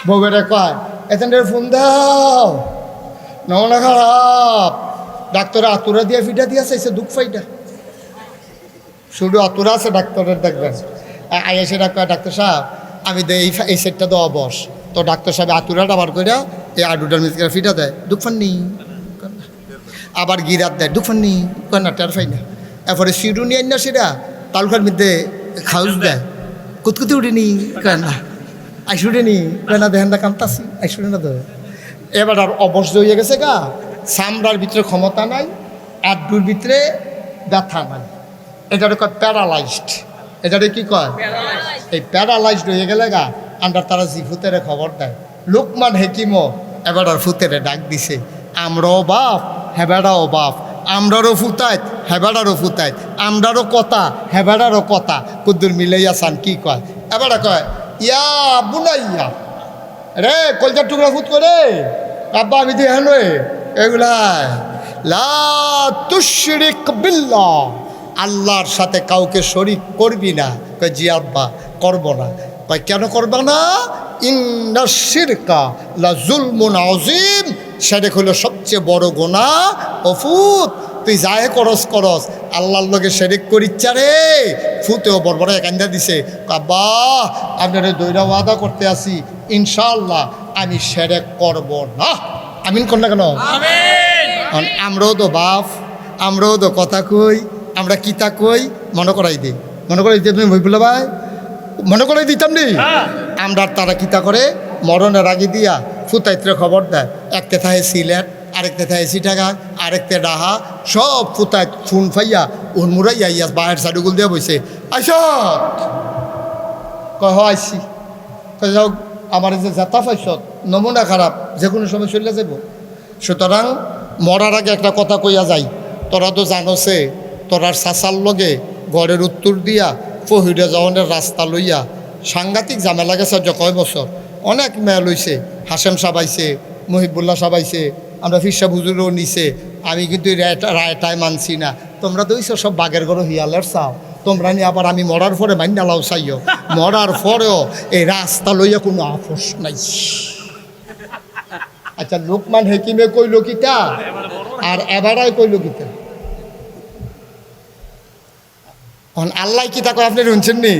বউবেরে কয় এখান ফোন দাও নমনা খারাপ ডাক্তার আতুরা দিয়া ফিটা দিয়া চাইছে দুঃখ ফাইটা শুধু আতুরা আছে ডাক্তারের দেখবেন আইসে ডাক্তার সাহেব আমি এই সেটটা দেওয়া বস তো ডাক্তার সাহেব আতুরাটা বার করে এই আডুটার মিসকে ফিটা দেয় দুঃখ ফান্নি আবার গিরাত দেয় দুঃখ ফান্নি না টের ফাই না এরপরে সিডু নিয়ে না সেটা তালুকার মধ্যে খাউস দেয় কুতকুতি উঠিনি কেন না আইসি উঠেনি কেন না দেখেন না কামতাছি আইসি উঠে না তো এবার আর অবশ্য হয়ে গেছে গা চামড়ার ভিতরে ক্ষমতা নাই আড্ডুর ভিতরে ব্যথা নাই এটারে কয় প্যারালাইজড এটারে কি কয় এই প্যারালাইজড হয়ে গেলে গা আন্ডার তারা জি ফুতেরে খবর দেয় লোকমান হেকিমও এবার আর ফুতেরে ডাক দিছে আমরাও বাপ হেবেড়াও বাপ আমরারও ফুতাইত হেবেড়ারও ফুতাইত আমরারও কথা হেবেড়ারও কথা কুদ্দুর মিলাইয়া সান কি কয় এবার কয় ইয়া বুনাইয়া রে কলজার টুকরা ফুট করে আব্বা আমি দিয়ে হেন এগুলা লা তুশরিক বিল্লাহ আল্লাহর সাথে কাউকে শরিক করবি না কয় জি আব্বা করবো না কয় কেন করবা না ইন্না শিরকা লা জুলমুন আযীম সেটা হলো সবচেয়ে বড় গুনাহ ও ফুত তুই যাই করস আল্লাহর লগে শরিক করিচ্ছা রে ফুতেও বড় বড় একান্দা দিছে আব্বা আপনারে দৈরা ওয়াদা করতে আসি ইনশাআল্লাহ আমি শরিক করব না আমিন কোন না কেন আমিন আমরাও তো বাপ আমরাও তো কথা কই আমরা কিতা কই মনে করাই দিই তুমি ভইবুল্লা ভাই মনে করাই দিতাম নি আমরা তারা কিতা করে মরণের আগে দিয়া ফুতাইত্রে খবর দেয় একটা থাহে সিলেট আরেকটা থাহে চিটাগাং আরেকটা ডাহা সব ফুতাই ফোন ফাইয়া উনমুরাইয়া ইয়া বাহের সাইডুগুল দিয়ে বসে আইসত কয় আইসি যাও আমার যে যাতা পাইছত নমুনা খারাপ যে কোনো সময় চলে যাব সুতরাং মরার আগে একটা কথা কইয়া যাই তোরা তো জানোসে তোরার চাচার লগে ঘরের উত্তর দিয়া ফহিরে যাওয়ানের রাস্তা লইয়া সাংঘাতিক ঝামেলা গেছে কয় বছর অনেক মেয়ে লইছে হাসেম সাবাইছে মহিবুল্লাহ সাবাইছে আমরা ফিরসা হুজুরও নিছে আমি কিন্তু রায়টায় মানছি না তোমরা তো সব বাগের গরো হিয়ালের চাও তোমরা নিয়ে আবার আমি মরার পরে মাইনালাও চাইও মরার পরেও এই রাস্তা লইয়া কোনো আপোষ নাই আচ্ছা লোকমান হেকিমে কইল কিতা আর এবারাই কইল কিতা আল্লাহ কিতা কয় আপনি শুনছেন নি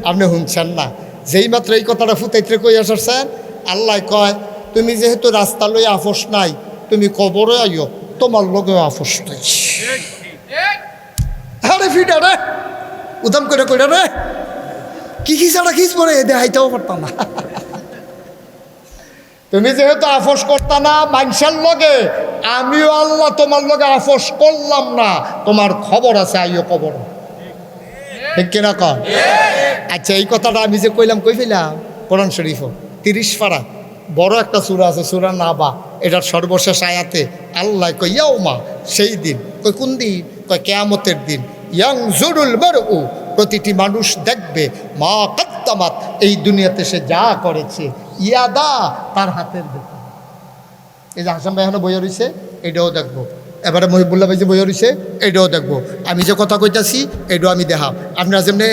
আপনি শুনছেন না যেই মাত্র এই কথাটা ফুটাইতে কই আসছেন আল্লাহ কয় তুমি যেহেতু রাস্তা লই আপোষ নাই তুমি কবরে আইও তোমার লগেও আপোষ নাই আরে ফিটা রে উদাম করে কইরা রে কি ছাড়া খিস পরে দেখাইতেও পারতাম না তুমি যেহেতু আপোষ করতা না মানুষের লগে আমিও আল্লাহ তোমার লগে আপোষ করলাম না তোমার খবর আছে আইও কবর ঠিক কিনা কন আচ্ছা এই কথাটা আমি যে কইলাম কই ফেলাম কোরআন শরীফ 30 পারা বড় একটা সূরা আছে সূরা নাবা এটার সর্বশেষ আয়াতে আল্লাহ কই ইয়াউমা সেই দিন কই কোন দিন কই কিয়ামতের দিন ইয়ানজুরুল মারউ প্রতিটি মানুষ দেখবে মা কাদ্দামাত এই দুনিয়াতে সে যা করেছে ইয়াদা তার হাতের দেখবে এই যে হাসান ভাই এখনো বইয়া রইছে এটাও দেখবো এবারে মহিবুল্লাহ ভাই যে বইয়া রইছে এটাও দেখবো আমি যে কথা কইতাছি এটাও আমি দেখাম আপনারা যেমনি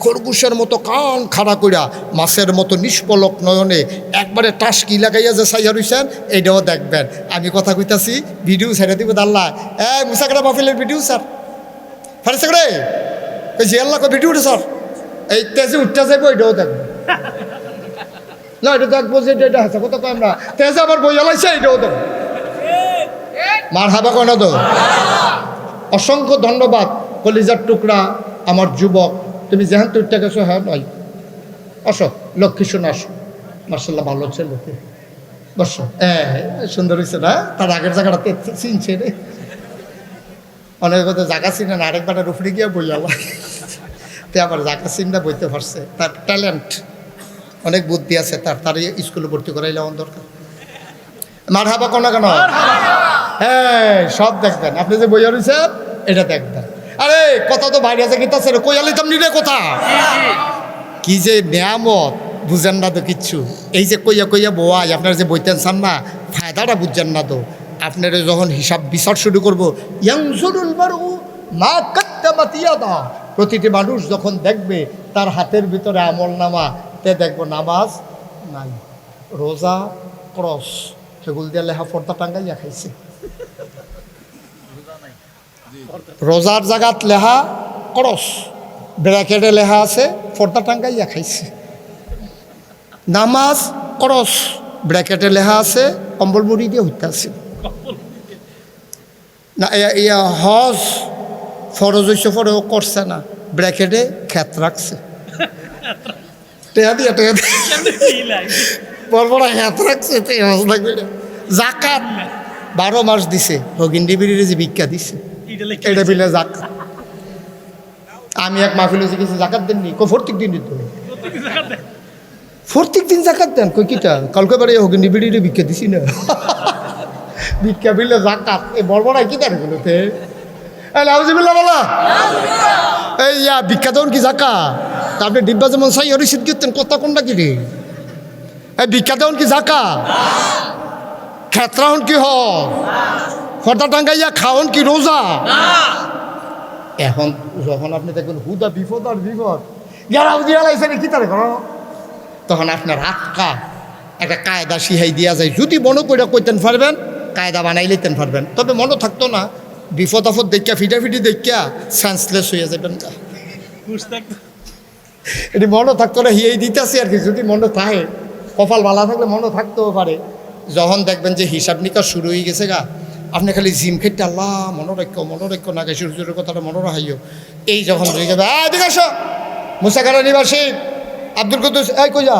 খরগোশের মতো কান খাড়া কইরা মাছের মতো নিষ্পলক নয়নে একবারে টাসকি লাগাইয়া যে সাইয়া রইছেন এটাও দেখবেন আমি কথা কইতাছি ভিডিও ছেড়ে দিব আল্লাহ মুসাকরা মাহফিলের ভিডিও স্যার ফারেছে রে জি আল্লাহ ভিডিও উঠে স্যার এই তেজে উঠতে যাইব এটাও দেখবো না এটা দেখবো যে এটা আছে কত কম না তেজে আবার বইয়া লাইছে এটাও দেখবো মার হাবা কেন তো অসংখ্য ধন্যবাদ কলিজার টুকরা আমার যুবক তুমি যেহান তুইটা গেছো হ্যাঁ নয় আসো লক্ষ্মী শোন আসো মার্শাল্লাহ ভালো হচ্ছে লোকে বসো সুন্দর হয়েছে না তার আগের জায়গাটা চিনছে রে অনেক কথা জায়গা চিনে না আরেকবার উপরে গিয়ে বইয়ালা তে আমার জায়গা চিনটা বইতে পারছে তার ট্যালেন্ট অনেক বুদ্ধি আছে তার স্কুলে ভর্তি করাইলে আমার দরকার মার হাবা কোন কেন হ্যাঁ সব দেখবেন আপনি যে বইয়া রয়েছেন এটা দেখবেন আরে কথা তো বাইরে আছে কিতা ছেড়ে কইয়ালিতাম নিরে কথা কি যে নিয়ামত বুঝেন না তো কিচ্ছু এই যে কইয়া কইয়া বোয়াই আপনারা যে বইতেন চান না ফায়দাটা বুঝছেন না তো আপনারা যখন হিসাব বিচার শুরু করবো ইয়ানজুরুল মারউ মা কাদ্দামাত ইয়াদা প্রতিটি মানুষ যখন দেখবে তার হাতের ভিতরে আমল নামা তে দেখবো নামাজ নাই রোজা ক্রস সেগুলো দিয়ে লেখা পর্দা টাঙ্গাইয়া খাইছে। রোজার জায়গাত লেখা ক্রস, ব্র্যাকেটে লেখা আছে পর্দা টাঙ্গাইয়া খাইছে। নামাজ ক্রস, ব্র্যাকেটে লেখা আছে কম্বল মুড়ি দিয়ে হইতে আছে না। হজ ফরজ হইছে পরেও করছে না, ব্র্যাকেটে খ্যাত রাখছে। টেয়া দিয়া বড় বড় খ্যাত রাখছে। জাকাত 12 মাস দিছে, হগিন্ডি বিড়ির যে ভিক্ষা দিছে এটা বিলে জাকাত। আমি এক মাহফিলে জিজ্ঞেস জাকাত দেননি, প্রত্যেক দিন দিত, প্রত্যেক দিন জাকাত দেন। কই কিটা কালকে বারে হগিন্ডি বিড়ির ভিক্ষা দিছি না, ভিক্ষা বিলে জাকাত। এই বড় বড় কি দেন এগুলোতে? আউযুবিল্লাহ বলা এই ভিক্ষা দেন কি জাকা? আপনি ডিব্বা যেমন সাই হরিষিদ গেতেন কথা কোনটা কি রে? এই ভিক্ষা দেন কি জাকা? ক্ষেত্রাহন কি হর্দা টাঙ্গাইয়া খাওন কি রোজা? এখন যখন আপনি দেখবেন হুদা বিপদ আর বিপদ গেরাও দিয়া লাইছে কি তারে করো, তখন আপনার আটকা একটা কায়দা শিহাই দিয়া যায়। যদি মনে করে কইতেন পারবেন, কায়দা বানাই লইতেন পারবেন। তবে মনে থাকতো না, বিপদ আপদ দেখা ফিটাফিটি দেখা সেন্সলেস হয়ে যাবেন। এটি মনে থাকতো না, হিয়েই দিতেছি আর কি। যদি মনে থাকে, কপাল ভালো থাকলে মনে থাকতেও পারে। যখন দেখবেন যে হিসাব নিকাশ শুরু হয়ে গেছে গা, আপনি খালি জিম খেতে আল্লাহ মনোরক্ষ না গে সূর্যের কথাটা মনে রাখাইও। এই যখন রয়ে যাবে এদিকে আসো, মুসাকারা নিবাসী আব্দুল কুদ্দুস, এই কই যা?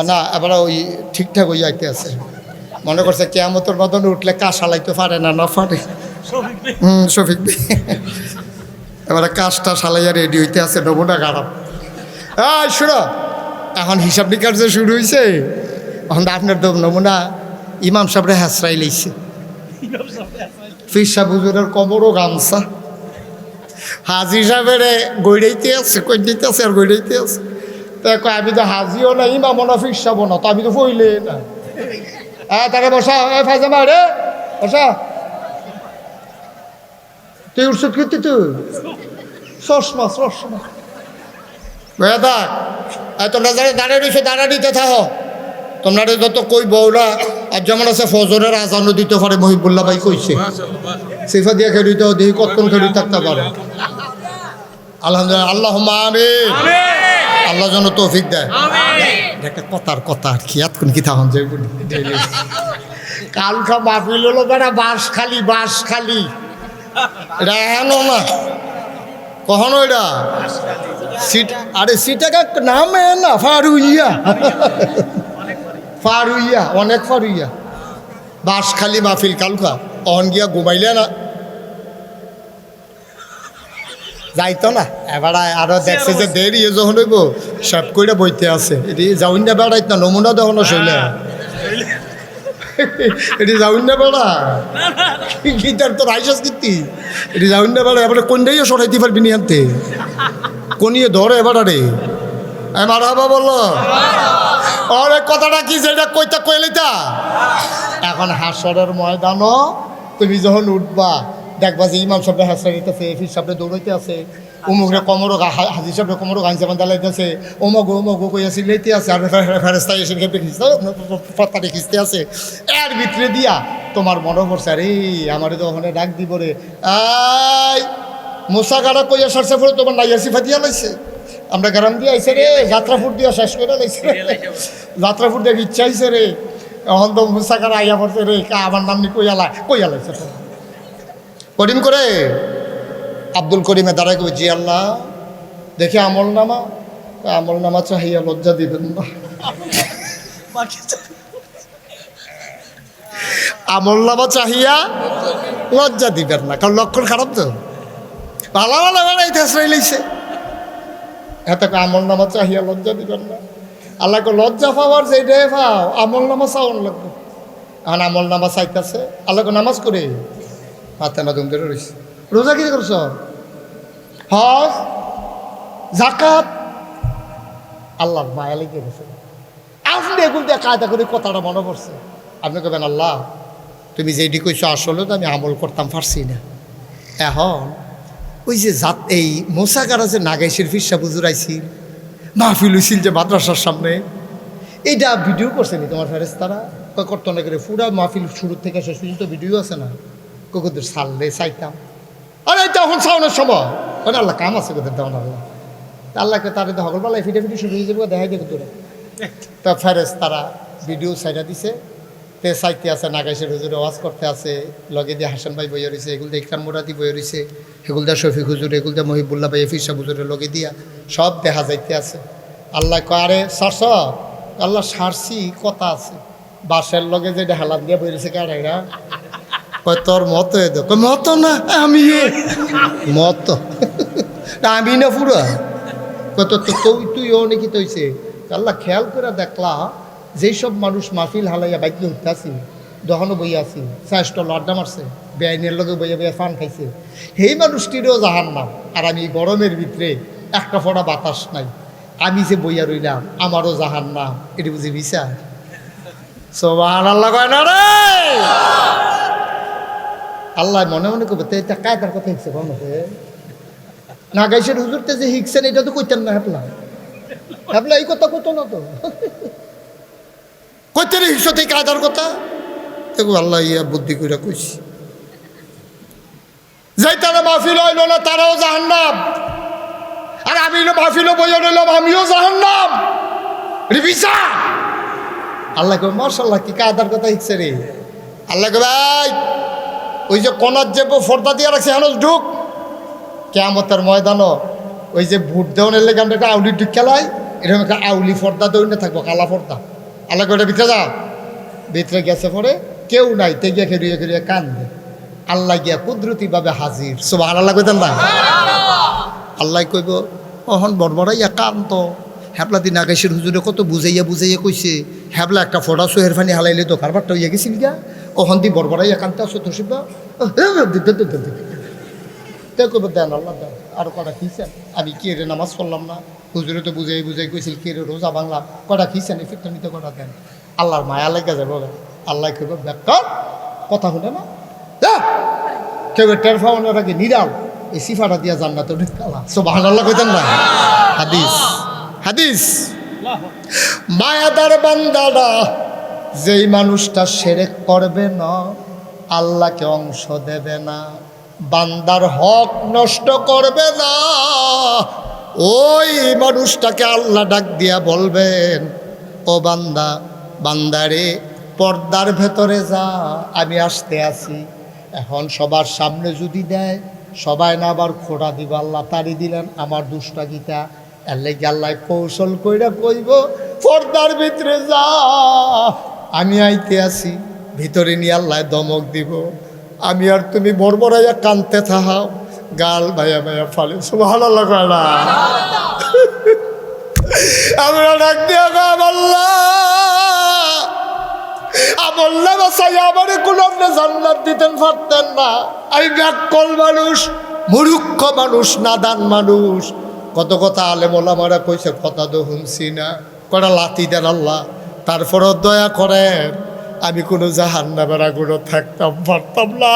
না এবার ওই ঠিকঠাক হয়ে যাইতে আছে। মনে করছে কেয়ামতের মতন উঠলে কাজ সালাইতে পারে না, না পারে। শফিক ভাই এবারে কাজটা সালাইয়া রেডি হইতে আছে, নমুনা খারাপ। শুনো, এখন হিসাব নিকাশ যে শুরু হয়েছে, এখন আপনার তো নমুনা ইমাম সাহেবরা হেসরাই লইছে। ফির সাহেব হুজুরের কবরও গামছা, হাজি সাহেবের গৈড়াইতে আছে, কই দিতে আছে আর গৈড়াইতে আছে। তো আমি তো হাজিও না, ইমামও না, ফির সাহেবও না, তো আমি তো ফইলে না। তাকে বসা, ফাইজামা রে বসা, তুই উঠছত কিন্তু তুই চশমা ভাইয়া থাক। তোমরা যারা দাঁড়িয়ে রয়েছে দাঁড়া দিতে থাকো। তোমরা যত কই বউরা আর যেমন আছে ফজরের আজানও দিতে পারে, মহিবুল্লাহ ভাই কইছে সিফা দিয়ে খেলিতে দেখি কতক্ষণ খেলি থাকতে পারে। আলহামদুলিল্লাহ, আল্লাহুম্মা আমিন। আল্লাহ যেন তৌফিক দেয়। একটা কথার কথা আর কি, এতক্ষণ কি থাকুন যাই কালকা মাহফিল হলো বেড়া বাঁশ খালি এটা এনো না কখনো, এটা সিট আরে সিটাকা নাম না ফারুইয়া অনেক ফারুইয়া বাঁশখালী মাহফিল কালকা অহন গিয়া ঘুমাইলে না যাইতো না। এবার আরো দেখছে যে দেরি যখন হইব সব কইরা বইতে আছে। এটি যাউন না বেড়াইত না, নমুনা দেখানো শৈলে এটি যাউন না বেড়া গীতার তোর আইসাস কীর্তি, এটি যাউন না বেড়া। এবারে কোনটাই সরাইতে পারবি নি আনতে, কোনিয়ে ধরে এবার রে মারাবা বললো অনেক কথাটা কি যেটা কইতা কইলিতা। এখন হাসরের ময়দানও তুমি যখন উঠবা দেখবা যে ইমাম সাহেব হাসরা দিতেছে, ফির সাহেব দৌড়াইতে আছে, উমুকরে কমরো হাজি সাহেব কমরো গাঞ্জা বান্ধা লাইতেছে, ওমগো কইয়াছি লইতে আছে, আর ফেরেস্তা এসে পাতারে খিস্তে আছে। এর ভিতরে দিয়া তোমার মনে পড়ছে আরে আমারে তো ওখানে ডাক দিব রে, আই মোসা গাড়া কইয়া সারছে পরে তোমার নাইয়া সিফা দিয়া লাইছে। আমরা গ্রাম দিয়ে আইসে রে, যাত্রাপুর দিয়া শেষ করে লাইছে, যাত্রাপুর দিয়ে ইচ্ছা আইসে রে। এখন তো মোসা গাড়া আইয়া পড়ছে রে, আমার নাম নি কইয়া লাইছে। করিম করে আব্দুল করিমে দাঁড়ায় কই, জি আল্লাহ দেখে আমল নামা চাহিয়া লজ্জা দিবেন না, আমল নামা চাহিয়া লজ্জা দিবেন না, কারণ লক্ষণ খারাপ তো ভালো বেড়াইতে লাইছে। এত আমল নামা চাহিয়া লজ্জা দিবেন না। আল্লাহকে লজ্জা পাওয়ার যেটাই পাও আমল নামা চাওয়ান লাগবে। এখন আমল নামা চাইতেছে, আল্লাহকে নামাজ করে হাতে না দুম ধরে রয়েছে। রোজা কি করছ? হজ জাকাত আল্লাহর মায়া লেগে গেছে। আপনি এগুলো দিয়ে কায়দা করে কথাটা মনে পড়ছে। আপনি কবেন আল্লাহ তুমি যেটি কইছো আসলে তো আমি আমল করতাম পারছি না। এখন ওই যে জাত এই মোসাকার আছে নাগাইশের ফিরসা বুজুর আইছিল মাহফিল হইছিল যে মাদ্রাসার সামনে, এইটা ভিডিও করছে নি তোমার ফেরেস্তারা? করতো না করে পুরা মাহফিল শুরু থেকে শেষ পর্যন্ত ভিডিও আছে না? কোকোদের সারলে চাইতাম, আরে তখন সাউনের সময় মানে আল্লাহ কাম আছে কোথায় তেমন আল্লাহ আল্লাহকে তার হকলবেলায় ফিটে শুরু হয়ে যাবে, দেখাই দেবে তোরা। তা ফেরেস্তারা ভিডিও সাইডা দিছে, তে সাইতে আছে নাগাইশের হুজুরে ওয়াজ করতে আছে, লগে দিয়ে হাসান ভাই বইয়া রয়েছে, এগুলো দিয়ে ইকরাম মুরাদি বইয়া রয়েছে, এগুলো দিয়ে শফিক হুজুর, এগুলো দিয়ে মহিবুল্লাহ ভাই ফিরসা হুজুরের লগে দিয়া সব দেখা যাইতে আছে। আল্লাহ কয় আরে সারস, আল্লাহ সারসি কথা আছে, বাসের লগে যে হালাত দিয়ে বই রয়েছে কারা কয় তোর মত মত না আমি মত আমি না পুরা কত তুই ও নাকি তৈছে। আল্লাহ খেয়াল করে দেখলা যেই সব মানুষ মাহফিল হালাইয়া বাইক উঠতে আসি, দহনও বইয়া আছি, চাষটল আড্ডা মারছে, বেআইনের লগে বইয়া বইয়া ফান খাইছে, সেই মানুষটিরও জাহান নাম। আর আমি গরমের ভিতরে একটা ফোঁটা বাতাস নাই, আমি যে বইয়া রইলাম আমারও জাহান নাম, এটি বুঝি বিচার? সুবহানাল্লাহ কয় না রে? আল্লাহ মনে মনে করবে তো এটা কায়দার কথা হিকছে কমতে নাগাইশের হুজুরতে যে হিকছেন এটা তো কইতেন না, হ্যাপলা হ্যাপলা এই কথা কত না তো কইতে রে হিকছ এই কায়দার কথা। দেখো আল্লাহ ইয়া বুদ্ধি কইরা কইছি, যাই তারা মাহফিল হইল না তারাও জাহান্নাম, আর আমি মাহফিলও বইয়া রইলাম আমিও জাহান্নাম, রিবিসা। আল্লাহ কবে মাশাআল্লাহ কি কায়দার কথা হিকছে রে। আল্লাহ কবে ভাই ওই যে কনার যে ফর্দা দিয়ে রাখছে হেন ঢুক, কেয়ামতের ময়দানও ওই যে ভোট দেওয়ানের লেগে আমরা একটা আউলি ঢুক খেলাই, এরকম একটা আউলি ফর্দা দৌড়ে থাকবো, কালা ফর্দা। আল্লাহ ওটা ভিতরে যা, ভিতরে গেছে পরে কেউ নাই, তে গিয়ে খেরিয়ে খেরিয়ে কান্দে, আল্লাহ গিয়া কুদরতিভাবে হাজির। সুবহানাল্লাহ কইতেন না? আল্লাহ কইব অহন বড়বড়াইয়া কান্ত হ্যাবলা দিন আকাশের হুজুরে কত বুঝাইয়া বুঝাইয়া কইছে, হ্যাবলা একটা ফোটা সোহের ফানি হালাইলে তো কারবারটা হইয়া গেছিল গা, ওহন দি বড়বড়াইয়া কানতে আসো তো শিবা কইব দেন আল্লাহ দেন আর কটা খিয়েছেন, আমি কি রে নামাজ পড়লাম না, হুজুরে তো বুঝাই বুঝাই কইছিল কি রে রোজা ভাঙলাম, কটা খিয়েছেন এই ফিরটা নিতে কটা দেন। আল্লাহর মায়া লেগে যাবো, আল্লাহ কইব ব্যাপার কথা শুনে না, কেউ টের ফাওয়ানোর আগে নিরাল এই সিফাটা দিয়া জান্নাতে ঢুকালা। সুবহানাল্লাহ কইতেন না? হাদিস হাদিস মায়াদার বান্দারা যেই মানুষটা শিরক করবে না আল্লাহকে অংশ দেবে না, বান্দার হক নষ্ট করবে না, ওই মানুষটাকে আল্লাহ ডাক দিয়া বলবেন ও বান্দা, বান্দারে পর্দার ভেতরে যা, আমি আসতে আছি। এখন সবার সামনে যদি দেয় সবাই না আবার খোঁড়া দিব, আল্লাহ তারি দিলেন আমার দুষ্টা গীতা, এর লেগে আল্লাহ কৌশল কইরা কইব পর্দার ভিতরে যা, আমি আইতে আছি। ভিতরে নিয়ে আল্লাহ দমক দিব, আমি আর তুমি বড়বড়াইয়া কানতে থাহাও, গাল ভাইয়া ভাইয়া ফালে। সুবহানাল্লাহ কয় না? আমরা ডাক দিয়া গাব আল্লাহ আমল্লা বাসাই আমারে কোন আপনি জান্নাত দিতেন পারতেন না, আমি ব্যাককল মানুষ, মূর্খ মানুষ, নাদান মানুষ, কত কথা আলেম ওলামারা কইছে কথা তো শুনছি না, কটা লাথি দেন আল্লাহ, তারপরও দয়া করেন আমি কোনো জাহান্নামের আগুনও থাকতাম পারতাম না,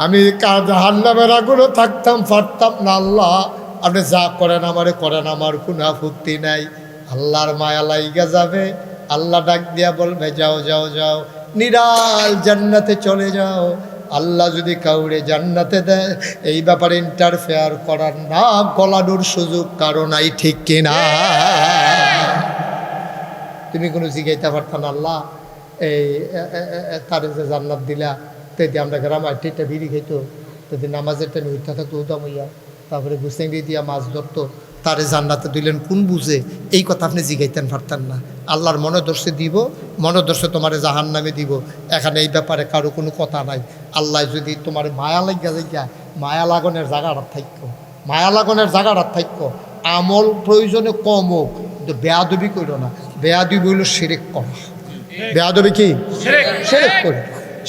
আমি জাহান্নামের আগুনও থাকতাম পারতাম না। আল্লাহ আপনি যা করেন আমারে করেন, আমার কোনো আপত্তি নাই। আল্লাহর মায়া লাইগা যাবে, আল্লাহ ডাক দিয়া বলবে যাও যাও যাও নিরাল জান্নাতে চলে যাও। আল্লাহ যদি কাউরে জান্নাতে দেয় এই ব্যাপারে ইন্টারফেয়ার করার না গলানোর সুযোগ কারো নাই, ঠিক কিনা? তুমি কোনো জিগাইতে পারতাম না আল্লাহ এই তারে যে জান্নাত দিলা, তেদি আমরা গ্রাম আটটা বিড়ি খাইতো, তেদি নামাজের টাইমে উঠা থাকতো উদাম হইয়া, তারপরে গুসেঙ্গি দিয়া মাছ ধরতো, তারে জান্নাতে দিলেন কোন বুঝে, এই কথা আপনি জিগাইতেন পারতেন না। আল্লাহর মনোদর্শে দিব, মনোদর্শে তোমারে জাহান্নামে দিব, এখানে এই ব্যাপারে কারো কোনো কথা নাই। আল্লাহ যদি তোমার মায়া লাগিয়া যাইয়া, মায়া লাগনের জায়গাটা থাকো, মায়া লাগনের জায়গাটা থাকো, আমল প্রয়োজনে কম হোক কিন্তু বেয়াদবি করো না। বেয়াদবি হইল শিরক করা, বেয়াদবি কি? শিরক করো,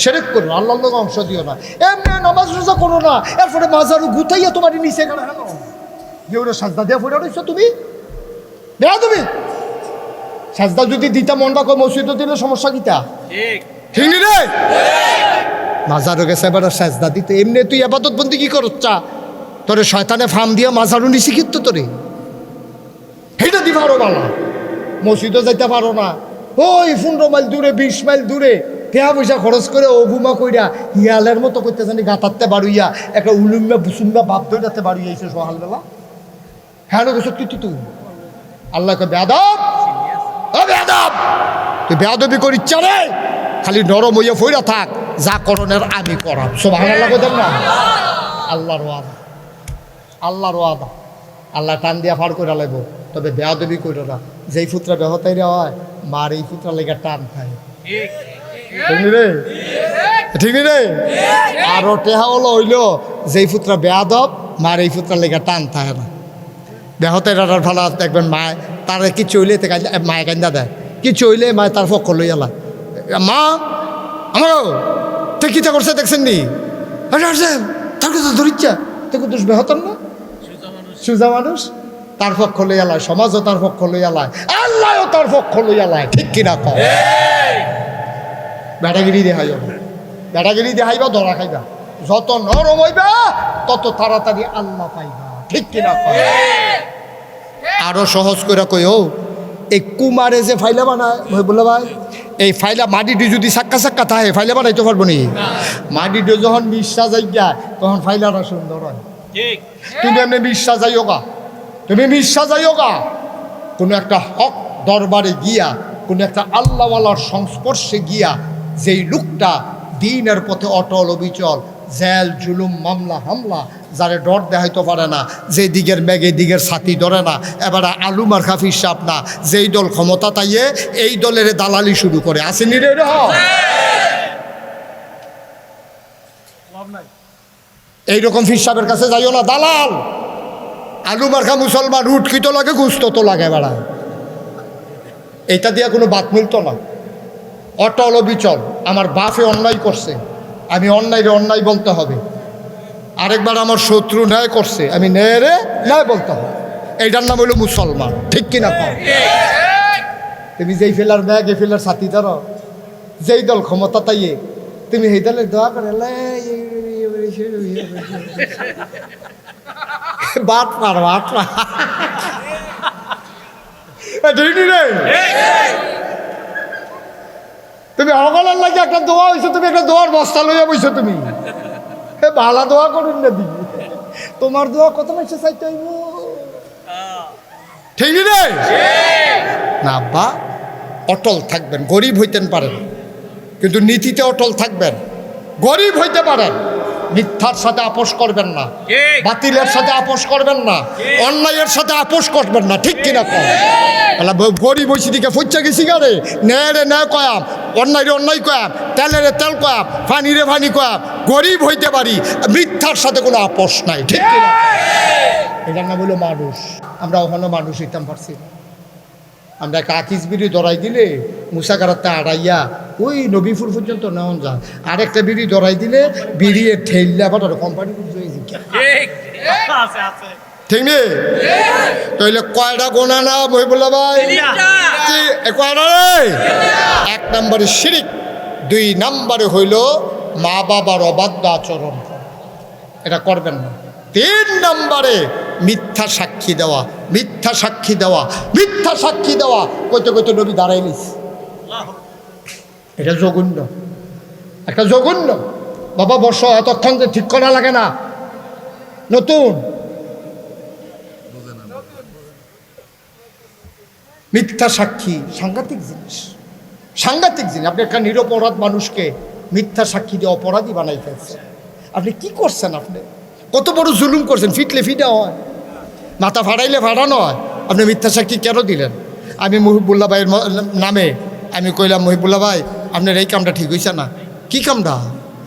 শিরক করো, আল্লাহর লোক অংশ দিও না, এমনি নামাজ রোজা করো না, এরপরে মাজারু গুতাইয়া তোমার নিচে কেন কেউ সাজদা দিয়া ফুটে রয়েছ তুমি, বেয়াদবি। সাজদা যদি দিতা মনটা কয় মসজিদে দিলে সমস্যা কিতা? ঠিক নি রে? মাজারও গেছে এবার সাজদা দিতে, এমনি তুই আবাদত বন্দি কি করছ? তোরে শয়তানে ফার্ম দিয়ে মাঝারুনি শিখিত তোরে, সেইটা দি পারো বালা। মসজিদও যাইতে পারো না, ওই 15 মাইল দূরে 20 মাইল দূরে টাকা পয়সা খরচ করে অবুমা কইরা হিয়ালের মতো করতে জানি গাতারতে বাড়ুইয়া একটা উলুম্বা বুসুম্বা বাপ ধরে বাড়ুইয়াইছে সকালবেলা। হ্যাঁ গেছ তুই আল্লাহকে বেয়াদব, ও বেয়াদব, তুই বেয়াদবি করি চারে খালি নরম হইয়া ফইরা থাক, যা করণের আমি করাম। সুবহানাল্লাহ কইতেন না? আল্লাহর ওয়াদা, আল্লাহর ওয়াদা, আল্লাহ টান দিয়া ফাড় করে লাগবো। তবে বেয়াদবি কইর না, যেই পুত্রা বেহতাই হয় মার এই পুত্রা লেগে টান খায়, ঠিক রে? ঠিক রে? আরো টেহা হলো হইল যেই পুত্রা বেয়াদব মার এই পুত্রা লেগে টান থাকে না। বেহতাই রাটার ভালো দেখবেন মায় তার কিছু হইলে মায়ে কান্দা দেয়, কিছু হইলে মায় তার পক্ষ লইয়ালা, মা আমারও তো কিতা করছে দেখছেন নি, তার কথা ধরিচ্ছা তোকে দোষ বেহতর না, সুজা মানুষ তার পক্ষ লইয়ালায়, সমাজও তার পক্ষ লইয়ালায়, আল্লাহও তার পক্ষ লইয়ালায়, ঠিক কিনা কম? বেটাগিরি দেখাইব, বেটাগিরি দেখাইবা ধরা খাইবা, যত নরম হইবা তত তাড়াতাড়ি আল্লাহ পাইবা, ঠিক কিনা কম? আরো সহজ করে কই, ও এই কুমারে যে ফাইলা বানায় বলে ভাই, এই ফাইলা মাটিটি যদি সাক্কা সাক্কা থাকে ফাইলা বানাইতে পারবো নি? মাটিটি যখন বিশ্বাস যাইয়া তখন ফাইলাটা সুন্দর হয়। তুমি এমনি বিশ্বাস যাইও গা, তুমি বিশ্বাস যাইও গা, কোনো একটা হক দরবারে গিয়া, কোনো একটা আল্লাহওয়ালার সংস্পর্শে গিয়া যেই লোকটা দিনের পথে অটল অবিচল, জেল জুলুম মামলা হামলা যারে ডর দেখাইতে পারে না, যেই দিকের ব্যাগে দিকের ছাতি ধরে না, এবারে আলু মার্কা ফিসাব না, যেই দল ক্ষমতা তাইয়ে এই দলের দালালি শুরু করে, আসেনি রে? এইরকম ফিসাবের কাছে যাইও না, দালাল। আলু মার্কা মুসলমান, রুটকি তো লাগে, গুস্ত তো লাগে, বেড়া এইটা দিয়ে কোনো বাদ মিলতো না। অটল অবিচল, আমার বাপে অন্যায় করছে, আমি অন্যায় অন্যায় বলতে হবে। আরেকবার আমার শত্রু ন্যায় করছে, আমি ন্যায় রে ন্যায় বলতে হবে। এইটার নাম হইল মুসলমান, ঠিক কিনা কম? তুমি যেই ফেলার ব্যাগ এ ফেলার সাথী ধরো, যেই দল ক্ষমতা তাইয়ে তুমি সেই দলের দোয়া করে বাট পার বাট পার, তুমি অগলার লাগে একটা দোয়া হয়েছো, তুমি একটা দোয়ার বস্তা লইয়া বইছো, তুমি ভালা দোয়া করুন না দিদি, তোমার দোয়া কত মাসে চাইতে হইব, ঠিক রে না? আব্বা অটল থাকবেন, গরিব হইতেন পারেন কিন্তু নীতিতে অটল থাকবেন। গরিব হইতে পারেন, মিথ্যার সাথে আপোষ করবেন না, বাতিলের সাথে আপোষ করবেন না, অন্যায়ের সাথে আপোষ করবেন না, ঠিক কিনা কম? গরিব হয়েছি দিকে ফুচ্ছা গেছি গারে, ন্যায় রে ন্যায় কয়াম, অন্যায় রে অন্যায় কয়াম, তেলের তেল কয়াম, ফানি রে ফানি কয়াম। গরিব হইতে পারি, মিথ্যার সাথে কোনো আপোষ নাই, ঠিক কিনা? এটার নাম হলো মানুষ। আমরা ওখানে মানুষ হইতাম পারছি না। আমরা একটা আকিস বিড়ি ধরাই দিলে মুসাকারাতে আড়াইয়া ওই নবীপুর পর্যন্ত নেওয়া যায়, আরেকটা বিড়ি ধরাই দিলে বিড়িয়ে ঠেললে আবার কোম্পানি ঠিক নেই? তাইলে কয়টা গোনা না মহিবুল্লাহ ভাই? কয়টা রে? 1 নম্বরে শিরিক, 2 নম্বরে হইল মা বাবার অবাধ্য আচরণ, এটা করবেন না। 3 নম্বরে মিথ্যা সাক্ষী দেওয়া, মিথ্যা সাক্ষী দেওয়া, মিথ্যা সাক্ষী দেওয়া, কইতে কইতে নবী দাঁড়াইলিস, এটা জঘন্য, একটা জঘন্য। বাবা বর্ষ এতক্ষণ যে ঠিক করা লাগে না, নতুন মিথ্যা সাক্ষী সাংঘাতিক জিনিস, সাংঘাতিক জিনিস। আপনি একটা নিরপরাধ মানুষকে মিথ্যা সাক্ষী দিয়ে অপরাধী বানাই ফেলছেন। আপনি কি করছেন? আপনি কত বড় জুলুম করছেন। ফিটলে ফিটা হয়, মাথা ফাটাইলে ফাটানো হয়। আপনি মিথ্যা সাক্ষী কেন দিলেন? আমি মহিবুল্লাহ ভাইয়ের নামে আমি কইলাম, মহিবুল্লাহ ভাই আপনার এই কামটা ঠিক হয়েছে না। কি কামটা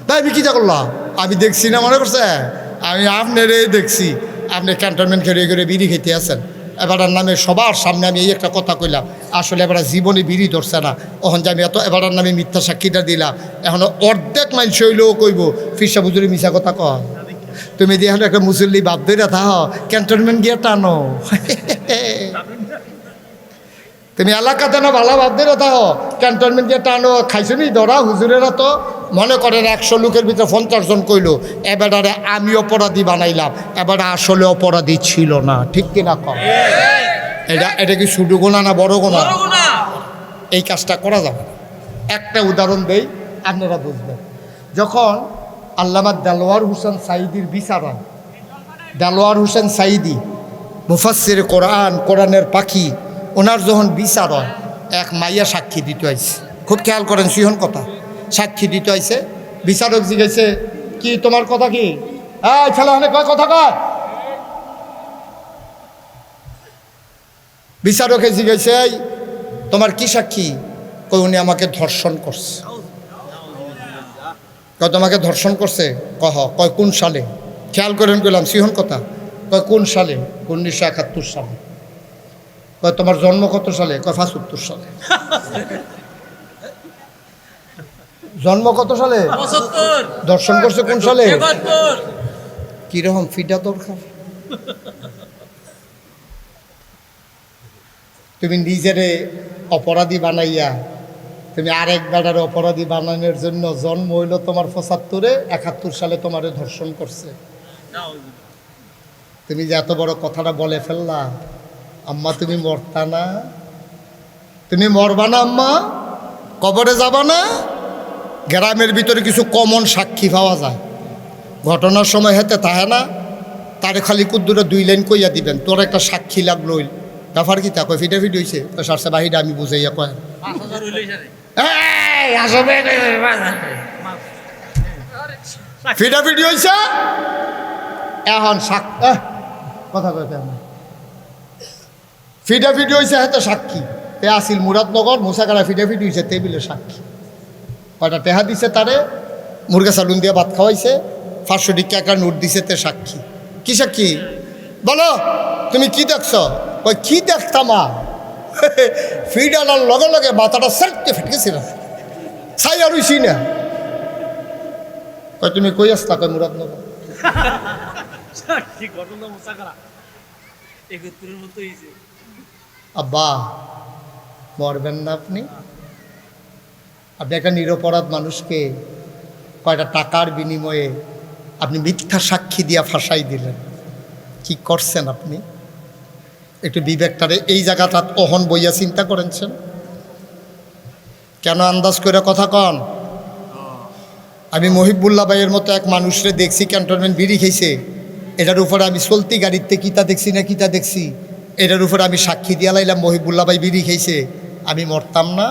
ভাই? আমি কী করলাম? আমি দেখছি না, মনে করছে আমি আপনার দেখছি আপনি ক্যান্টনমেন্ট খেয়ে করে বিড়ি খেতে আসেন। এবারের নামে সবার সামনে আমি এই একটা কথা কইলাম, আসলে এবার জীবনে বিড়ি ধরছে না, ওখান যে আমি এত এবারের নামে মিথ্যা সাক্ষীটা দিলাম। এখন অর্ধেক মানুষ হইলেও কইব ফিরসা বুজুরি মিশা কথা কয়। তুমি দিয়ে হলে একটা মুসল্লি বাপ ধরে থাহ, ক্যান্টনমেন্ট গিয়ে টানো। তুমি এলাকাতে না ভালো বাপ ধরে থাহ, ক্যান্টনমেন্ট গিয়ে টানো। খাইছো নি ধরা হুজুরেরা তো মনে করেন 100 লোকের ভিতরে 50 জন কইল এবারে আমি অপরাধী বানাইলাম, এবারে আসলে অপরাধী ছিল না, ঠিক কিনা কম? এটা কি ছোট গুনাহ না বড় গুনাহ? এই কাজটা করা যাবে। একটা উদাহরণ দেই, আপনারা বুঝবেন। যখন আল্লামা দেলোয়ার হোসেন সাঈদীর বিচার হয়, দেলোয়ার হোসেন সাঈদী মুফাসসির কোরআন, কোরআনের পাখি, ওনার যখন বিচার হয়, এক মাইয়া সাক্ষী দিতে আইছে। খুব খেয়াল করেন, সিহন কথা। সাক্ষী দিতে আইছে, বিচারক জিজ্ঞাসে কি তোমার কথা কি? ছেলে অনেক কয় কথা কয়। বিচারকে জিজ্ঞাসে এই তোমার কি সাক্ষী? কই উনি আমাকে ধর্ষণ করছে। কয় তোমাকে ধর্ষণ করছে? কয় কোন সালে? খেয়াল করেন কইলাম সিহন কথা। কয় কোন সালে? 1971 সালে। কয় তোমার জন্ম কত সালে? কয় 75 সালে। জন্ম কত সালে? 75। দর্শন করছে কোন সালে? 72। কিরকম ফিটা দরকার? তুমি নিজেরে অপরাধী বানাইয়া তুমি আরেক বেটার অপরাধী বানানোর জন্য জন্ম হইল তোমার 75-এ, 71 সালে তোমারে ধর্ষণ করছে। তুমি যে এত বড় কথাটা বলে ফেললা, আম্মা তুমি মরতা না? তুমি মরবা না আম্মা? কবরে যাবা না? গ্রামের ভিতরে কিছু কমন সাক্ষী পাওয়া যায়, ঘটনার সময় হেতে তাহে না, তারে খালি কুদ্দুরে 2 লাইন কইয়া দিবেন, তোর একটা সাক্ষী লাগলো। ব্যাপার কি তা? কয় ফিটা ফিট হয়েছে। তো সারসে বাহিরে আমি বুঝাইয়া কয় ফিটা ফিট হয়েছে। এখন কথা কয় ফিটা ফিট হয়েছে, হয়তো সাক্ষী তে আসিল মুরাদনগর মুসাকারা ফিটা ফিট হয়েছে টেবিলের সাক্ষী। কয়টা টেহা দিছে তারে, মুরগা সালুন দিয়ে ভাত খাওয়াইছে, 500 টাকা নোট দিছে, তে সাক্ষী। কি সাক্ষী? বলো তুমি কি দেখছ? কই কি দেখতামা? ফিডালার লগে লগে মাথাটা সারতে ফেটকেছিল, ছাই আর হইছি না। কই তুমি কই আসতা? কই মুরাদনগর। আব্বা মরবেন না আপনি? আপনি একটা নিরপরাধ মানুষকে কয়টা টাকার বিনিময়ে আপনি মিথ্যা সাক্ষী দিয়া ফাঁসাই দিলেন। কি করছেন আপনি? একটু বিবেকটারে এই জায়গাটা অহন বইয়া চিন্তা করেছেন? কেন আন্দাজ করে কথা কন? আমি মহিবুল্লাহ ভাইয়ের মতো এক মানুষরে দেখছি ক্যান্টনমেন্ট বিড়ি খেয়েছে, এটার উপরে আমি চলতি গাড়িতে কিতা দেখছি না কিতা দেখছি, এটার উপরে আমি সাক্ষী দিয়া লাইলাম মহিবুল্লাহ ভাই বিড়ি খেয়েছে। আমি মরতাম না?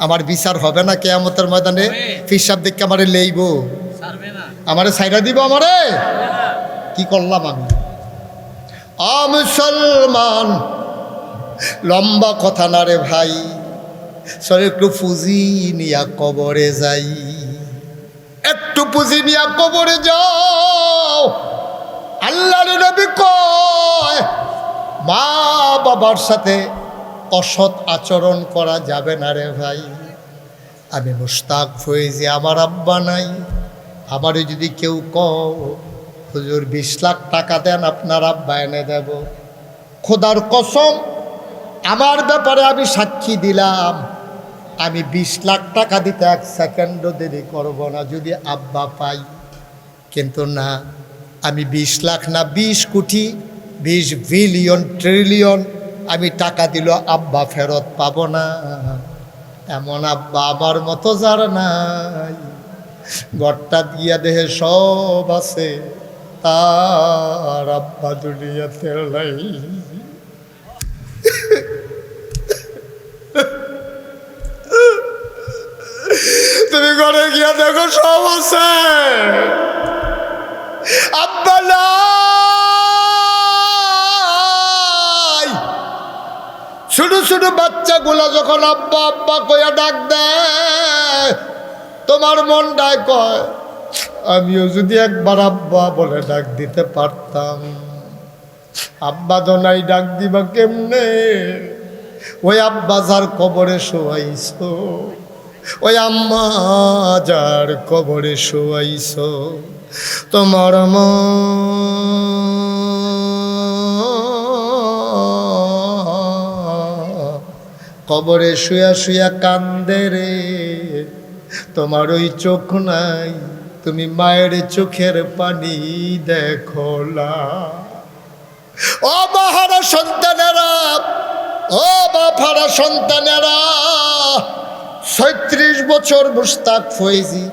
আমার বিচার হবে না কিয়ামতের ময়দানে? ফিসাব দেখে আমারে লেইব, আমারে ছাইরা দিব, আমারে কি করলাম আমি? মুসলমান লম্বা কথা না রে ভাই, সরে একটু পুঁজি নিয়া কবরে যাই, একটু পুঁজি নিয়া কবরে যাও। আল্লাহর নবী কয় মা বাবার সাথে অসৎ আচরণ করা যাবে না রে ভাই। আমি মুশতাক হয়ে যে আমার আব্বা নাই, আমারে যদি কেউ কও হুজুর 20 লাখ টাকা দেন আপনার আব্বা এনে দেব, খোদার কসম আমার ব্যাপারে আমি সাক্ষী দিলাম, আমি 20 লাখ টাকা দিতে 1 সেকেন্ডও দেরি করব না যদি আব্বা পাই। কিন্তু না, আমি 20 লাখ না 20 কোটি 20 বিলিয়ন ট্রিলিয়ন আমি টাকা দিল আব্বা ফেরত পাব না। এমন আব্বা আমার মতো যার নাই, ঘরটা দিয়া দেহে সব আছে, তার আব্বা দুনিয়াতে নাই। তুমি ঘরে গিয়া দেখো সব আছে, আব্বা নাই। ছোট ছোট বাচ্চাগুলা যখন আব্বা আব্বা কইয়া ডাক দেয়, তোমার মনটায় কয় আমিও যদি একবার আব্বা বলে ডাক দিতে পারতাম। আব্বা তো নাই, ডাক দিবা কেমনে? ওই আব্বা যার কবরে শোয়াইছো, ওই আম্মা যার কবরে শোয়াইছো, তোমার কবরে শুয়া শুয়া কান্দে রে, তোমার ওই চোখ নাই, তুমি মায়ের চোখের পানি দেখো না। ও মাহারা সন্তানেরা, ও বাপারা সন্তানেরা, 36 বছর মুশতাক ফয়েজি,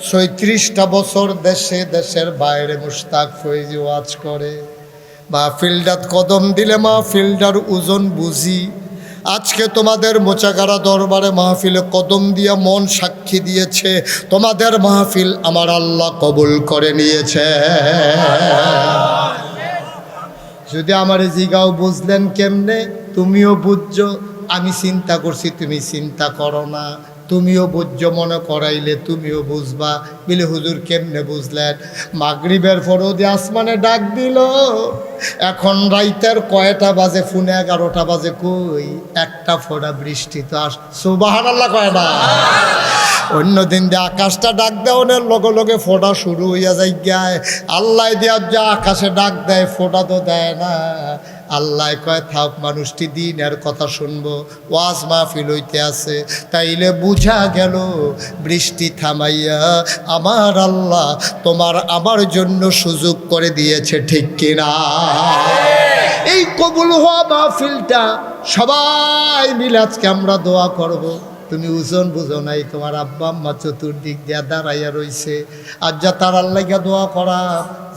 36টা বছর দেশে দেশের বাইরে মুশতাক ফয়েজি ওয়াজ করে। মাহফিলটাত কদম দিলে মাহফিলটার ওজন বুঝি। আজকে তোমাদের মোচাগাড়া দরবারে মাহফিলে কদম দিয়া মন সাক্ষী দিয়েছে, তোমাদের মাহফিল আমার আল্লাহ কবুল করে নিয়েছে। যদি আমার জিগাও বুঝলেন কেমনে, তুমিও বুঝছো, আমি চিন্তা করছি তুমি চিন্তা করো না, তুমিও বুঝছো, মনে করাইলে তুমিও বুঝবা। বলে হুজুর কেমনে বুঝলেন? মাগরিবের পরও দিয়ে আসমানে ডাক দিল, এখন রাইতের কয়টা বাজে? ফোনে 11টা বাজে, কই একটা ফোঁটা বৃষ্টি তো আস। সুবহানাল্লাহ কয় না? অন্যদিন দিয়ে আকাশটা ডাক দেওয়ার লগে লগে ফোঁটা শুরু হইয়া যায় গায়। আল্লাহ দিয়া যা আকাশে ডাক দেয়, ফোঁটা তো দেয় না। আল্লাহ কয় থাক, মানুষটি দিনের কথা শুনবো, ওয়াজ মাহফিল হইতে আছে। তাইলে বুঝা গেল বৃষ্টি থামাইয়া আমার আল্লাহ তোমার আমার জন্য সুযোগ করে দিয়েছে, ঠিক কিনা? এই কবুল হওয়া মাহফিলটা সবাই মিলে আজকে আমরা দোয়া করব। তুমি ওজন বুঝো নাই, তোমার আব্বা আম্মা চতুর্দিক দিয়া দাঁড়াইয়া রইছে। আর যা তার আল্লাহকে দোয়া করা,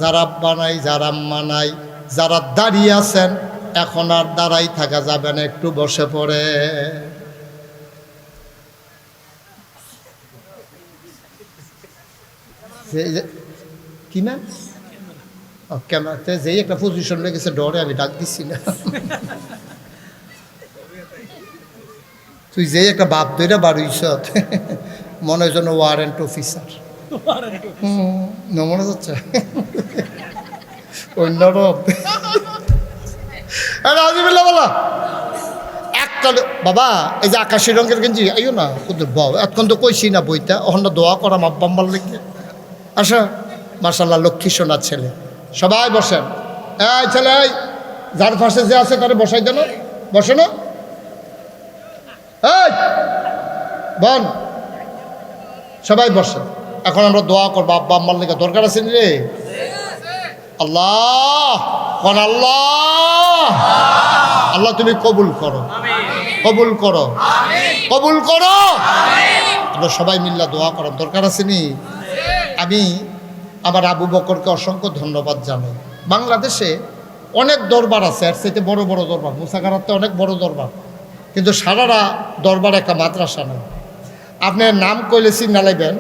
যারা আব্বা নাই, যারা আম্মা নাই, যারা দাঁড়িয়ে আছেন, এখন আর দাঁড়াই থাকা যাবে না, একটু বসে পড়ে। কি না ক্যামেরাতে যেই একটা পজিশন লেগেছে, ডরে আমি ডাক দিচ্ছি না। তুই যে একটা বাপ ধরে বাড়িস, মনে হয় যেন ওয়ারেন্ট অফিসার। মনে যাচ্ছে অন্যরকম। বলা একটা বাবা, এই যে আকাশি রঙের গেঞ্জি আইও না, এতক্ষণ তো কইছি না বইটা, ওখান দোয়া করাম আব্বাম্বার লেগে। আচ্ছা, মার্শাল্লাহ, লক্ষ্মী সোনার ছেলে। সবাই বসেন। এই ছেলে, যার পাশে যে আছে তারে বসাই দেন, বসে না। এই বন, সবাই বসে। এখন আমরা দোয়া করবো, আব্বা আম্মার লেগে। দরকার আছে রে? আল্লাহ কোন আল্লাহ, আল্লাহ তুমি কবুল করো, কবুল করো, কবুল করো। আমরা সবাই মিল্লা দোয়া করার দরকার আছে নি? আমি আমার আবু বকরকে অসংখ্য ধন্যবাদ জানাই। বাংলাদেশে অনেক দরবার আছে, আর সেটা বড় বড় দরবার, মুসাগারাতে অনেক বড় দরবার, কিন্তু সারারা দরবার একটা মাদ্রাসা নেই। আপনার নাম কইলে চিন্তা লাইবেন,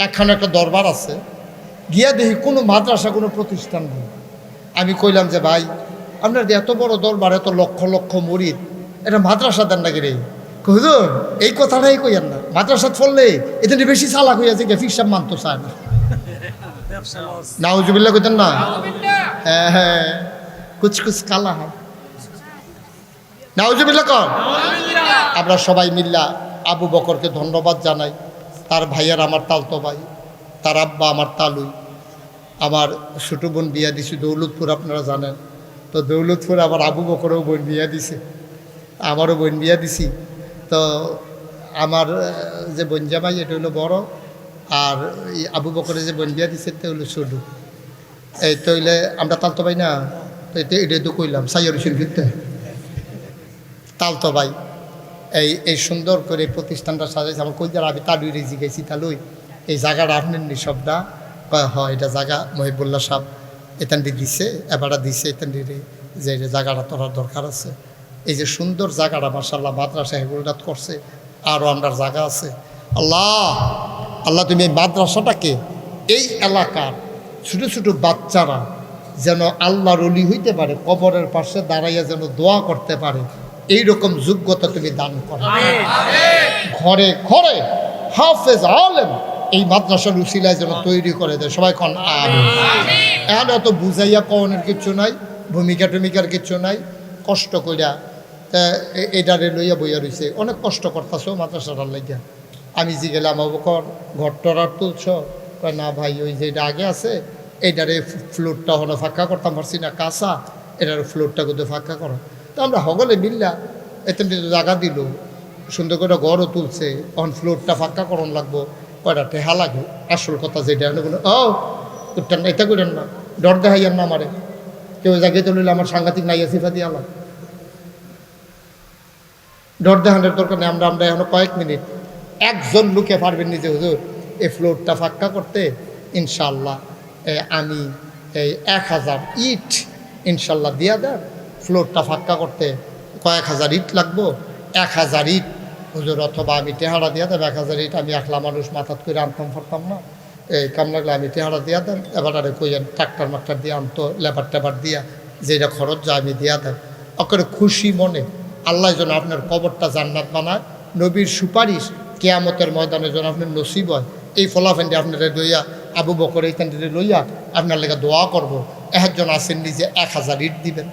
এখানে একটা দরবার আছে, গিয়া দেখি কোনো মাদ্রাসা, কোনো প্রতিষ্ঠান নেই। আমি কইলাম যে ভাই, আপনার এত বড় দরবার, এত লক্ষ লক্ষ মুরিদ, এটা মাদ্রাসা দেন নাকি রে? হুজুর এই কথাটাই কইয়ান না, মাদ্রাসাত পড়লে এতে বেশি চালাক হইয়া যে ফিসাব মানতে চায় না। নাউজুবিল্লাহ কইতেন না? হ্যাঁ হ্যাঁ, কুছ কুছ কালা হয়। নাউজুবিল্লাহ কর। আমরা সবাই মিল্লা আবু বকরকে ধন্যবাদ জানাই। তার ভাইয়ার আমার তালতো ভাই, তার আব্বা আমার তালুই। আমার ছোটো বোন বিয়া দিছি দৌলতপুর, আপনারা জানেন তো। দৌলতপুর আমার আবু বকরও বোন বিয়া দিছে, আমারও বোন বিয়া দিছি। তো আমার যে বোন জামাই এটা হলো বড়, আর আবু বকরে যে বোন বিয়া দিছে এটা হলো ছোটো। এই তো হইলে আমরা তালতো ভাই না, তো এটা তো কইলাম সাইয়র শিল্পীতে তালতো ভাই। এই সুন্দর করে প্রতিষ্ঠানটা সাজাইছে। আমার কইজার আমি তালুই রেজি গেছি, তালুই এই জায়গাটা আপনার সবটা কয় হয়, এটা জায়গা মহিবুল্লাহ সাহেব এতান্ডি দিছে, এবারটা দিছে এতান্ডি যে জায়গাটা তোলার দরকার আছে। এই যে সুন্দর জায়গাটা মাশাআল্লাহ মাদ্রাসা হেগুলটাত করছে, আরও আমরা জায়গা আছে। আল্লাহ আল্লাহ তুমি এই মাদ্রাসাটাকে, এই এলাকার ছোটো ছোটো বাচ্চারা যেন আল্লাহর ওলি হইতে পারে, কবরের পাশে দাঁড়াইয়া যেন দোয়া করতে পারে, এইরকম যোগ্যতা তুমি দান করো। ঘরে ঘরে হাফেজ আলেম এই মাদ্রাসার উসিলায় যেন তৈরি করে দেয়। সবাই কন আমিন। এখন এত বুঝাইয়া কওনের কিচ্ছু নাই, ভূমিকা টমিকার কিচ্ছু নাই। কষ্ট কইরা এটারে লইয়া বইয়া রয়েছে, অনেক কষ্ট করতেছ মাদ্রাসাটার লাগিয়া। আমি যে গেলাম অবকর ঘরটার আর তুলছ, কয় না ভাই ওই যে এটা আগে আছে এইটারে ফ্লোরটা হলো ফাঁকা করতাম পারছি না, কাঁচা, এটার ফ্লোরটা কিন্তু ফাঁকা করো। তো আমরা হগলে মিল্লা এত জায়গা দিল, সুন্দর করে ঘরও তুলছে, তখন ফ্লোরটা ফাঁকা করন লাগবো। কয়টা টেহা লাগে আসল কথা যেটা বলো ও করতেন না এটা করেন না ডর দেখাইয়েন না আমারে কেউ জায়গায় তুলিলে আমার সাংঘাতিক নাইয়া সিফা দিয়ে আলাম ডর দেখানোর দরকার নেই আমরা এখনো কয়েক মিনিট একজন লোকে পারবেন নিজে হুজুর এই ফ্লোরটা ফাঁকা করতে ইনশাল্লাহ আমি এই 1000 ইট ইনশাল্লাহ দিয়া দেন ফ্লোরটা ফাঁকা করতে কয়েক হাজার ইট লাগবো 1000 ইট হুজুর অথবা আমি টেহারা দিয়া দেব 1000 ইট আমি একলা মানুষ মাথাত করে আনতাম পারতাম না এই কাম লাগলে আমি টেহারা দিয়া দেন এবার আরে কইয়েন ট্রাক্টার মাক্টার দিয়ে আনতো লেবার টেবার দিয়া যেটা খরচ যায় আমি দিয়া দেন ওকে খুশি মনে আল্লাহ যেন আপনার কবরটা জান্নাত বানায় নবীর সুপারিশ কেয়ামতের ময়দানে যেন আপনার নসিব হয় এই ফলাফেন্ডে আপনারা লইয়া আবু বকর এই তান্ডে লইয়া আপনার লেগে দোয়া করবো একজন আসেন নিজে 1000 ইট দিবেন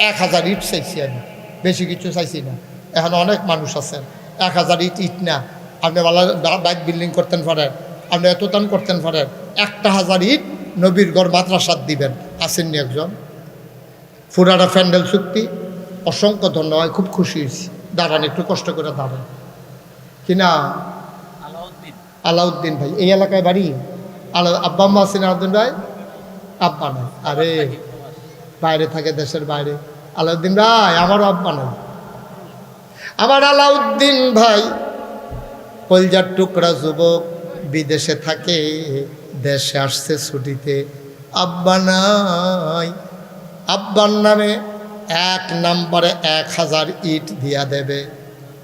1000 ইট চাইছি আমি বেশি কিছু চাইছি না এখন অনেক মানুষ আছেন 1000 ইট ইট না আপনি বাইক বিল্ডিং করতেন পারেন আপনি এত টান করতেন পারেন 1000 ইট নবীর গড় মাদ্রাসাত দিবেন আসেননি একজন ফুরাটা প্যান্ডেল চুক্তি অসংখ্য ধন্যবাদ খুব খুশি হয়েছি দাঁড়ান একটু কষ্ট করে দাঁড়ান কিনা আলাউদ্দিন ভাই এই এলাকায় বাড়ি আব্বা আম্মা আছেন আলাউদ্দিন ভাই আব্বা নাই আরে বাইরে থাকে দেশের বাইরে আলাউদ্দিন ভাই আমারও আব্বা নাই আমার আলাউদ্দিন ভাই কলজার টুকরা যুবক বিদেশে থাকে দেশে আসছে ছুটিতে আব্বা নাই আব্বার নামে 1 নম্বরে 1000 ইট দিয়া দেবে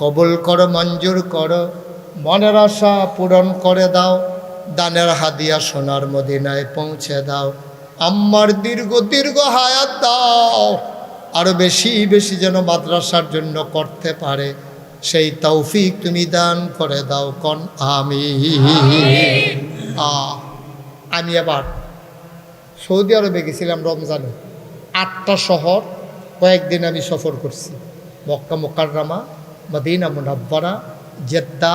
কবুল করো মঞ্জুর করো মনের আশা পূরণ করে দাও দানের হাদিয়া সোনার মদিনায় পৌঁছে দাও আম্মার দীর্ঘ দীর্ঘ হায়াত দাও আরো বেশি বেশি যেন মাদ্রাসার জন্য করতে পারে সেই তৌফিক তুমি দান করে দাও কোন আমি আবার সৌদি আরবে গেছিলাম রমজানে 8টা শহর কয়েকদিন আমি সফর করছি Mecca Mukarramah Medina Munawwarah Jeddah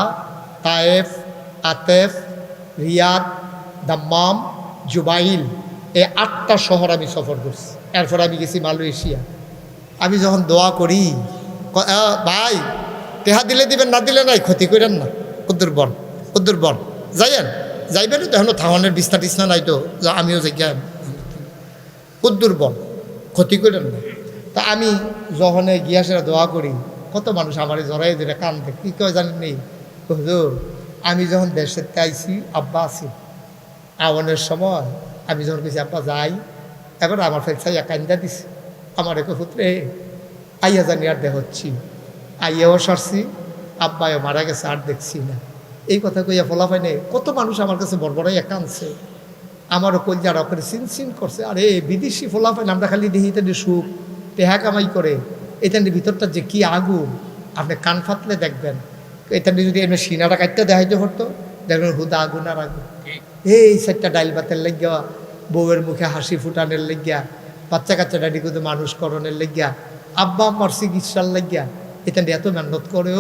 Taif আতেফ রিয়াদ দাম্মাম জুবাইল এই 8টা শহর আমি সফর করছি এরপর আমি গেছি মালয়েশিয়া আমি যখন দোয়া করি ভাই টেহা দিলে দিবেন না দিলে নাই ক্ষতি করেন না কদ্দুর বন যাইবেন তো এখন থাওয়ানের বিছনা টিছনা নাই তো আমিও যাই কদ্দুর বন ক্ষতি করেন না তা আমি যখন গিয়াসেরা দোয়া করি কত মানুষ আমার জড়াই দিলে কান্দে কী কয় জানেন নেই হুজুর আমি যখন দেশের আইছি আব্বা আছি আওয়ানের সময় আমি যখন গেছি আব্বা যাই এবার আমার ফেলসাইয়া কান্দা দিছে আমার একে পুত্রে আইয়া জানি আর দেখছি আইয়াও সারছি আব্বাও মারা গেছে আর দেখছি না এই কথা কইয়া ফলা পাই নাই কত মানুষ আমার কাছে বড়বড়াইয়া কাঁদছে আমারও কলজার ওখানে সিন করছে আরে বিদেশি ফলা পাই আমরা খালি দেখি এটা সুখ টেহা কামাই করে এটার ভিতরটা যে কি আগুন আপনি কান ফাতলে দেখবেন এটার যদি এমনি সিনাটা কাটতে দেখাইতে হতো দেখবেন হুদা আগুন আর আগুন এই 4টা ডাইল ভাতের লেগিয়া বউয়ের মুখে হাসি ফুটানের লেগিয়া বাচ্চা কাচ্চা ডাডি কিন্তু মানুষ করণের লেগিয়া আব্বা আম্মার চিকিৎসার লেগিয়া এটা এত মেহনত করে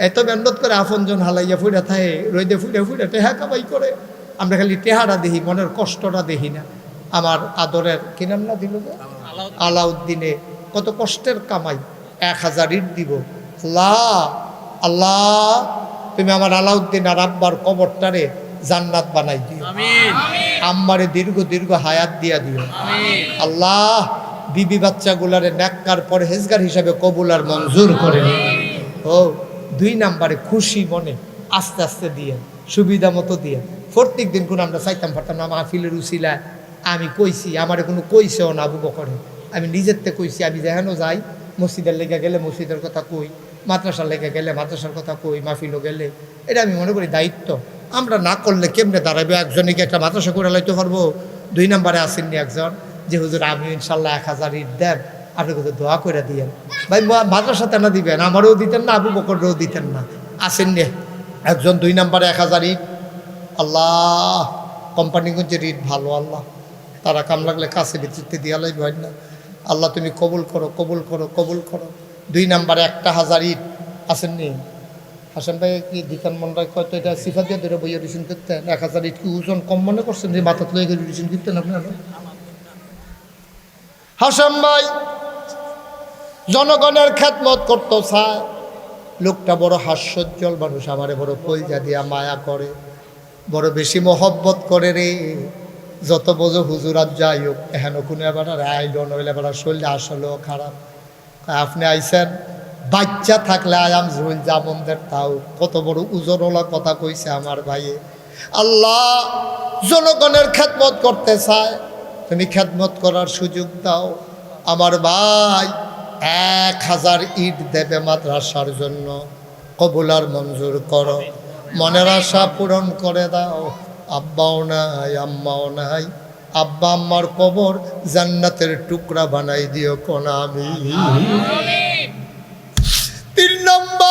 এত মেহনত করে আপনজন হালাইয়া ফুটা থাকে রইদে ফুটে টেহা কামাই করে আমরা খালি টেহারা দেখি মনের কষ্টটা দেখি না আমার আদরের কি নাম না দিল আলাউদ্দিনে কত কষ্টের কামাই 1000 ইট দিব আল্লাহ তুমি আমার আলাউদ্দিন আর আব্বার কবরটারে জান্নাত বানাই দিও আম্মারে দীর্ঘ দীর্ঘ হায়াত দিয়া দিও আল্লাহ বিবি বাচ্চাগুলারে নেককার পরহেজগার হিসাবে কবুল আর মঞ্জুর করে ও 2 নম্বরে খুশি মনে আস্তে আস্তে দিয়ে সুবিধা মতো দিয়ে প্রত্যেক দিন কোনো আমরা চাইতাম পারতাম না মাহফিলের উসিলায় আমি কইছি আমারে কোনো কইছেও না আবু বকরে আমি নিজের থেকে কইছি আমি যেখানেও যাই মসজিদের লেগে গেলে মসজিদের কথা কই মাদ্রাসার লেগে গেলে মাদ্রাসার কথা কই মাহফিলও গেলে এটা আমি মনে করি দায়িত্ব আমরা না করলে কেমনে দাঁড়াবে একজনকে একটা মাদ্রাসা করে লাইতে পারবো 2 নম্বরে আসেননি একজন যে হুজুর আমি ইনশাল্লাহ 1000 ইট দেন আপনি কিন্তু দোয়া করে দিয়েন ভাই মাদ্রাসাতে না দিবেন আমারও দিতেন না আবু বকরেও দিতেন না আসেননি একজন 2 নম্বরে 1000 ইট আল্লাহ কোম্পানিগঞ্জের ইট ভালো আল্লাহ তারা কাম লাগলে কাছে ভিত্তিতে দিয়ালাই ভয় না আল্লাহ তুমি কবুল করো 2 নম্বরে 1000 ইট আসেননি হাসান ভাই কি দিকান মন্ডায় কয়তো এটা সিফা দিয়ে ধরে বইয়ে রিসিন করতেন 1000 ইট কি ওজন কম মনে করছেন যে মাথা তুলে রিসিন করতেন আপনারা হাসান ভাই জনগণের খেদমত করতো চায় লোকটা বড় হাস্যোজ্জ্বল মানুষ, আমারে বড় কলজা দিয়া মায়া করে, বড় বেশি মহব্বত করে রে। যত বোঝো হুজুরাত যাই হোক, এহেন কোনো এবার আইল নইলে এবার শরীরে আসলেও খারাপ। আপনি আইসেন, বাচ্চা থাকলে আয়াম জুল জামনদের তাও কত বড় উজরওয়ালা কথা কইছে আমার ভাইয়ে। আল্লাহ জনগণের খেদমত করতে চায়, তুমি খেদমত করার সুযোগ দাও। আমার ভাই 1000 ইট দেবে মাদ্রাসার জন্য, কবুল আর মঞ্জুর করো, মনের আশা পূরণ করে দাও। আব্বাও নাই আম্মাও নাই, আব্বা আম্মার কবর জান্নাতের টুকরা বানাই দিও কোন আমি। 3 নম্বর,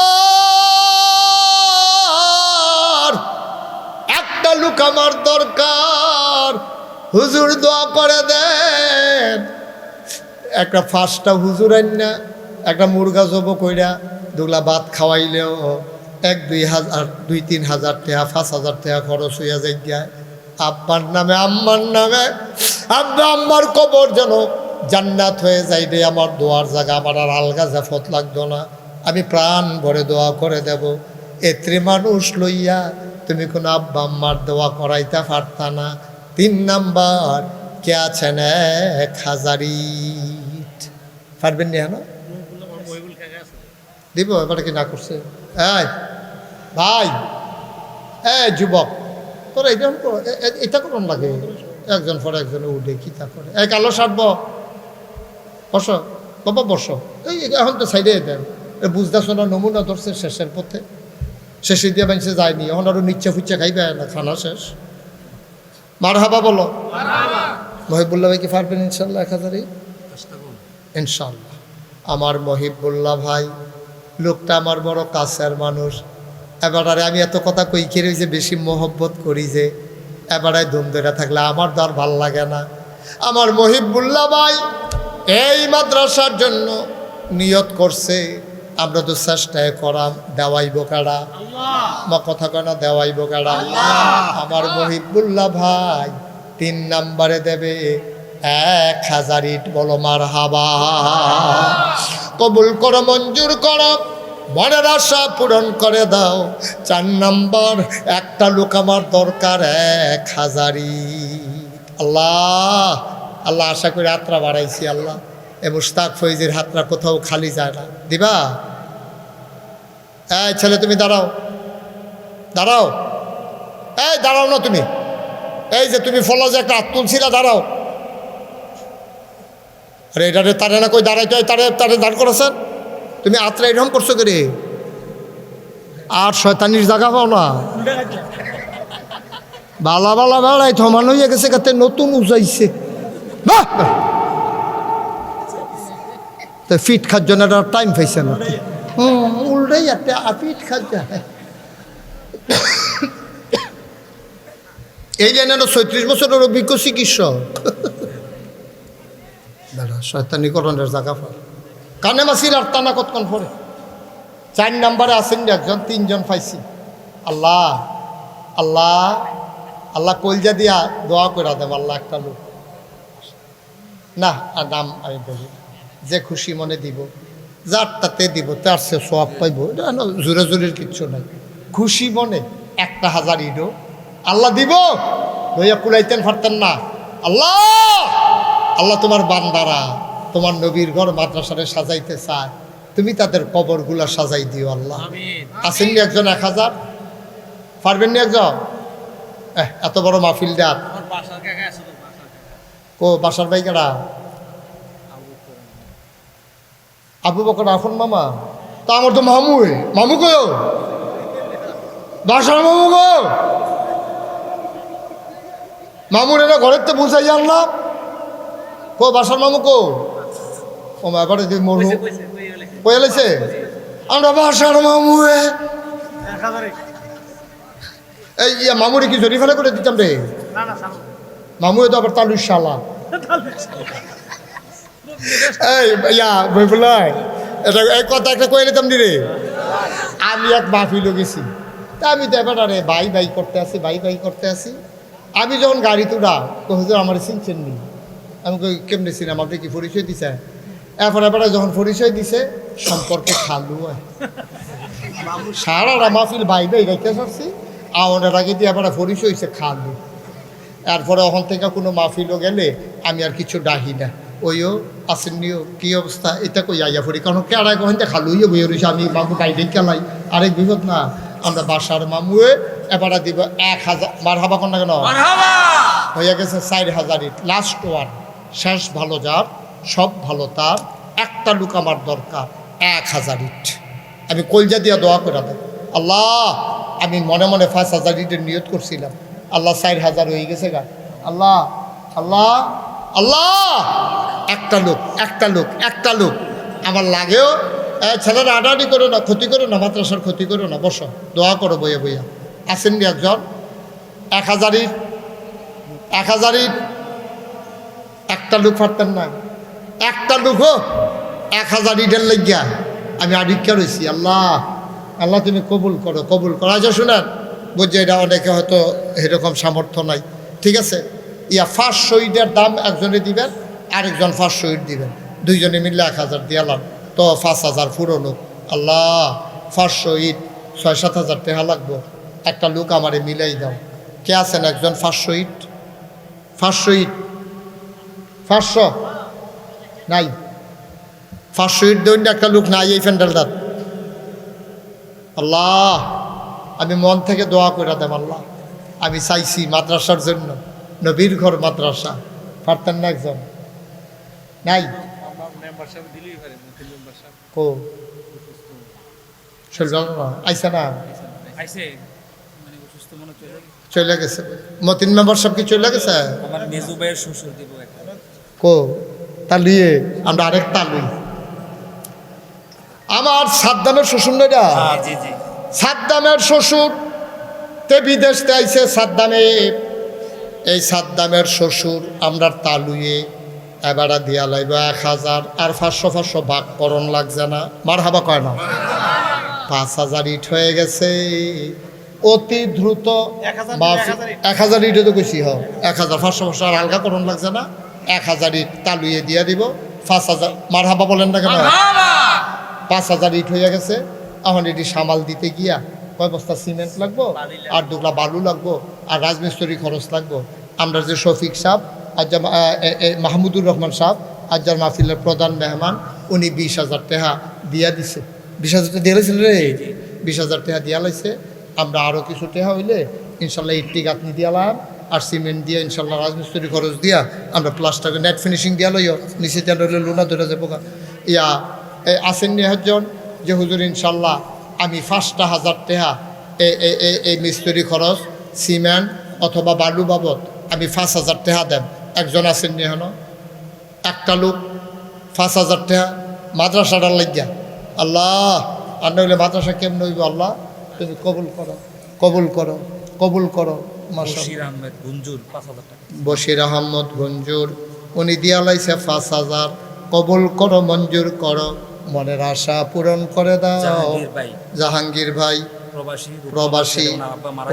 একটা লোক আমার দরকার, হুজুর দোয়া করে দেন। একটা 5টা হুজুর আইনা একটা মুরগা জব কইরা দুগলা ভাত খাওয়াইলেও 1-2 হাজার 2-3 হাজার টাকা 5,000 টাকা খরচ হইয়া যায়। আব্বার নামে আম্মার নামে, আব্বা আম্মার কবর যেন জান্নাত হয়ে যাই রে। আমার দোয়ার জায়গা, আমার আর আলগা জাফত লাগতো না, আমি প্রাণ ভরে দোয়া করে দেব। এত্রে মানুষ লইয়া তুমি কোনো আব্বা আম্মার দোয়া করাইতে পারতা না। 3 নাম্বার, কে আছেন 1000 ইট পারবেন না? হ্যাঁ দিব, এবারে কি না করছে? এই ভাই, যুবক, তোরা এটা করুন লাগে, একজন পরে একজনে উঠে কি তা করে। কালো সারব, বসো বাবা বসো। এই এখন তো সাইডে দেন, বুঝতে শোনা নমুনা ধরছে শেষের পথে, শেষে দিয়ে বানিয়েছে যায়নি, এখন আরো নিচ্ছে ফুচ্ছে খাইবে না, খানা শেষ। মারহাবা বলো। মহিবুল্লাহ ভাই কি পারবেন ইনশাল্লাহ 1000? ইনশাল্লাহ। আমার মহিবুল্লাহ ভাই লোকটা আমার বড় কাছের মানুষ। এবারে আমি এত কথা কই খেয়ে যে বেশি মহব্বত করি যে, এবারে ধুমধরে থাকলে আমার তো আর ভাল লাগে না। আমার মহিবুল্লাহ ভাই এই মাদ্রাসার জন্য নিয়ত করছে, আমরা তো চেষ্টায় করাম, দেওয়াইব কারা, আমার কথা কেনা দেওয়াইব কারা। আমার মহিবুল্লাহ ভাই 3 নাম্বারে দেবে 1000 ইট। বলো মারহাবা। কবুল করো, মঞ্জুর করো, মনের আশা পূরণ করে দাও। 4 নাম্বার, একটা লোক আমার দরকার 1000 ইট। আল্লাহ আল্লাহ, আশা করি হাতরা বাড়াইছি আল্লাহ, এ মুশতাক ফৈজির হাতরা কোথাও খালি যায় না, দিবা? এই ছেলে তুমি দাঁড়াও, দাঁড়াও, এই দাঁড়াও না তুমি, এই যে তুমি ফলো যে একটা হাত তুলছিলা, দাঁড়াও। আরে এটারে তারে না কই দাঁড়াইতে হয়, তারে দাঁড় করেছেন তুমি, আত্রা এরকম করছো কে রে? আর শয়তানির জায়গা পাও না, বালা বালা বেড়াই থমান হইয়া গেছে, কাতে নতুন উজাইছে। তো ফিট খার জন্য একটা টাইম পাইছে না, উল্টাই একটা ফিট খার যায়। এই যে 36 বছরের অভিজ্ঞ চিকিৎসক, শয়তানিকরণের জায়গা পায়, কানে মাসির আর টানা কতক্ষণ পরে। 4 নাম্বারে আসেন একজন, 3 জন পাইছি। আল্লাহ আল্লাহ আল্লাহ কলজা দিয়া দোয়া করে দেব আল্লাহ, একটা লোক না, আর নাম আমি বলি, যে খুশি মনে দিব, যারটাতে দিব তার সে সওয়াব পাইব, জোরে জোরের কিচ্ছু নাই। খুশি মনে 1000 ইটও আল্লাহ দিব, লইয়া কুলাইতেন পারতেন না। আল্লাহ আল্লাহ তোমার বান্দারা তোমার নবীর ঘর মাদ্রাসারে সাজাইতে চায়, তুমি তাদের কবরগুলা সাজাই দিও আল্লাহ। আসেননি একজন 1000? পারবেন নি একজন? এত বড় মাহফিল দেন ও বাসার ভাই কেডা? আবু বকর আফন মামা, তা আমার তো মামু, মামু কো বাসার মামু গো, মামুর এরা ঘরের তো বুঝাই আনলাম, কো বাসার মামু কো? ও মা এবারে মরু কয়েছে, আমরা বাসার মামু। এই মামুরে কি জরি ফেলা করে দিতাম রে, মামু তো আবার তালুর শালা। এই ইয়া বইবলাই, এটা এই কথা একটা কয়ে নিতাম রে। আমি এক মাহফিলও গেছি, তা আমি তো এবার আরে ভাই ভাই করতে আসি, ভাই ভাই করতে আসি। আমি যখন গাড়ি তুলা তো হুজুর আমার চিনছেন নি, আমি কেমনি ছিলাম, আপনি কি পরিচয় দিছে? এরপর এবার যখন পরিচয় দিছে, সম্পর্কে খালু হয় সারা মাহফিল বাইবেই রেখে আসছি আওয়ানের আগে দিয়ে আবার ফরিস হয়েছে খাল এরপরে ওখান থেকে কোনো মাহফিলও গেলে আমি আর কিছু ডাহি না ওইও আসেননিও কী অবস্থা এটা কই আইয়া পড়ি কারণ কেড়াই কখন খালু হইয়ে বইয়ে রয়েছে আমি মামু বাইরে খেলাই আরেক বিপদ না আমরা বাসার মামুয়ে এবারে দিব 1000 মার হাবা কোন না কেন হইয়া গেছে 4000 ইট লাস্ট ওয়ান শেষ ভালো যার সব ভালো তার একটা লুক আমার দরকার 1000 ইট আমি কলজা দিয়া দোয়া করে দেব আল্লাহ আমি মনে মনে 5000 ইটের নিয়ত করছিলাম আল্লাহ 4000 হয়ে গেছে গা আল্লাহ আল্লাহ আল্লাহ একটা লোক আমার লাগেও ছেলেরা আডাআডি করো না ক্ষতি করো না মাদ্রাসার ক্ষতি করো না বসো দোয়া করো বইয়া বইয়া আসেননি একজন 1000 ইট 1000 ইট একটা লোক পারতেন না একটা লোকও 1000 ইটের লাগিয়া আমি আডিক্ষা রয়েছি আল্লাহ আল্লাহ তুমি কবুল করো আচ্ছা শুনেন বুঝছে এটা অনেকে হয়তো এরকম সামর্থ্য নাই ঠিক আছে ইয়া 500 ইটের দাম একজনে দিবেন আরেকজন 500 ইট দিবেন দুইজনে মিললে 1000 দিয়ালাম তো 5000 ফুরনো আল্লাহ 500 ইট 6-7 হাজার টাকা লাগবো একটা লোক আমারে মিলাই দাও কে আছেন একজন 500 ইট 500 নাই 500 ইট দেন একটা লোক নাই এই ফ্যান্ডেলটার আল্লাহ আমি মন থেকে দোয়া করে দেব আল্লাহ আমি চাইছি মাদ্রাসার জন্য নবীর ঘর মাদ্রাসা পারতেন না একজন নাই কো আইসা না চলে গেছে মতিন মেম্বার সব কি চলে গেছে আমার মেজু ভাইয়ের শ্বশুর দিব কো তালিয়ে আমরা আরেক তালুই আমার সাদ্দামের শ্বশুর নইরা জি জি সাদ্দামের শ্বশুর তে বিদেশ আইছে এই সাদ্দামের শ্বশুর আমরা তালুয়ে এবারে দিয়া লাইব 1000 আর 500 ভাগ করণ লাগছে না মার হাবা কয় না 5000 ইট হয়ে গেছে অতি দ্রুত 1000 ইটে তো কইছি 1500 আর আলগা করণ লাগছে না 1000 ইট তালুয়ে দিয়া দিব 5000 মার হাবা বলেন না কেন 5000 ইট হয়ে গেছে এখন এটি সামাল দিতে গিয়া কয় বস্তা সিমেন্ট লাগবো আর 2 বালু লাগবো আর রাজমিস্ত্রি খরচ লাগবো আমরা যে শফিক সাহেব আজ মাহমুদুর রহমান সাহেব আজ্জার মাহফিলের প্রধান মেহমান উনি 20,000 টাকা দিয়া দিছে 20,000 টাকা দিয়ে লাইছিল রে 20,000 টাকা দিয়া লাইছে আমরা আরও কিছু টাকা হইলে ইনশাল্লাহ ইট্টি গাঁথনি দিয়ালাম আর সিমেন্ট দিয়ে ইনশাল্লাহ রাজমিস্ত্রি খরচ দিয়া আমরা প্লাস্টার নেট ফিনিশিং দিয়া লইও নিচে দিয়া লইলে লুনা ধরে যাবো ইয়া আসেননি একজন যে হুজুর ইনশাল্লাহ আমি 5,000 টাকা এই মিস্ত্রি খরচ সিমেন্ট অথবা বালু বাবদ আমি 5,000 টাকা দেব একজন আসেননি হন একটা লোক 5,000 টাকা মাদ্রাসাটার লাগিয়া আল্লাহ আর নইলে মাদ্রাসা কেমন হইব আল্লাহ তুমি কবুল করো বশির আহমদ গুঞ্জুর উনি দিয়া লাইছে 5,000 কবুল করো মঞ্জুর করো মনের আশা পূরণ করে দাও জাহাঙ্গীর ভাই প্রবাসী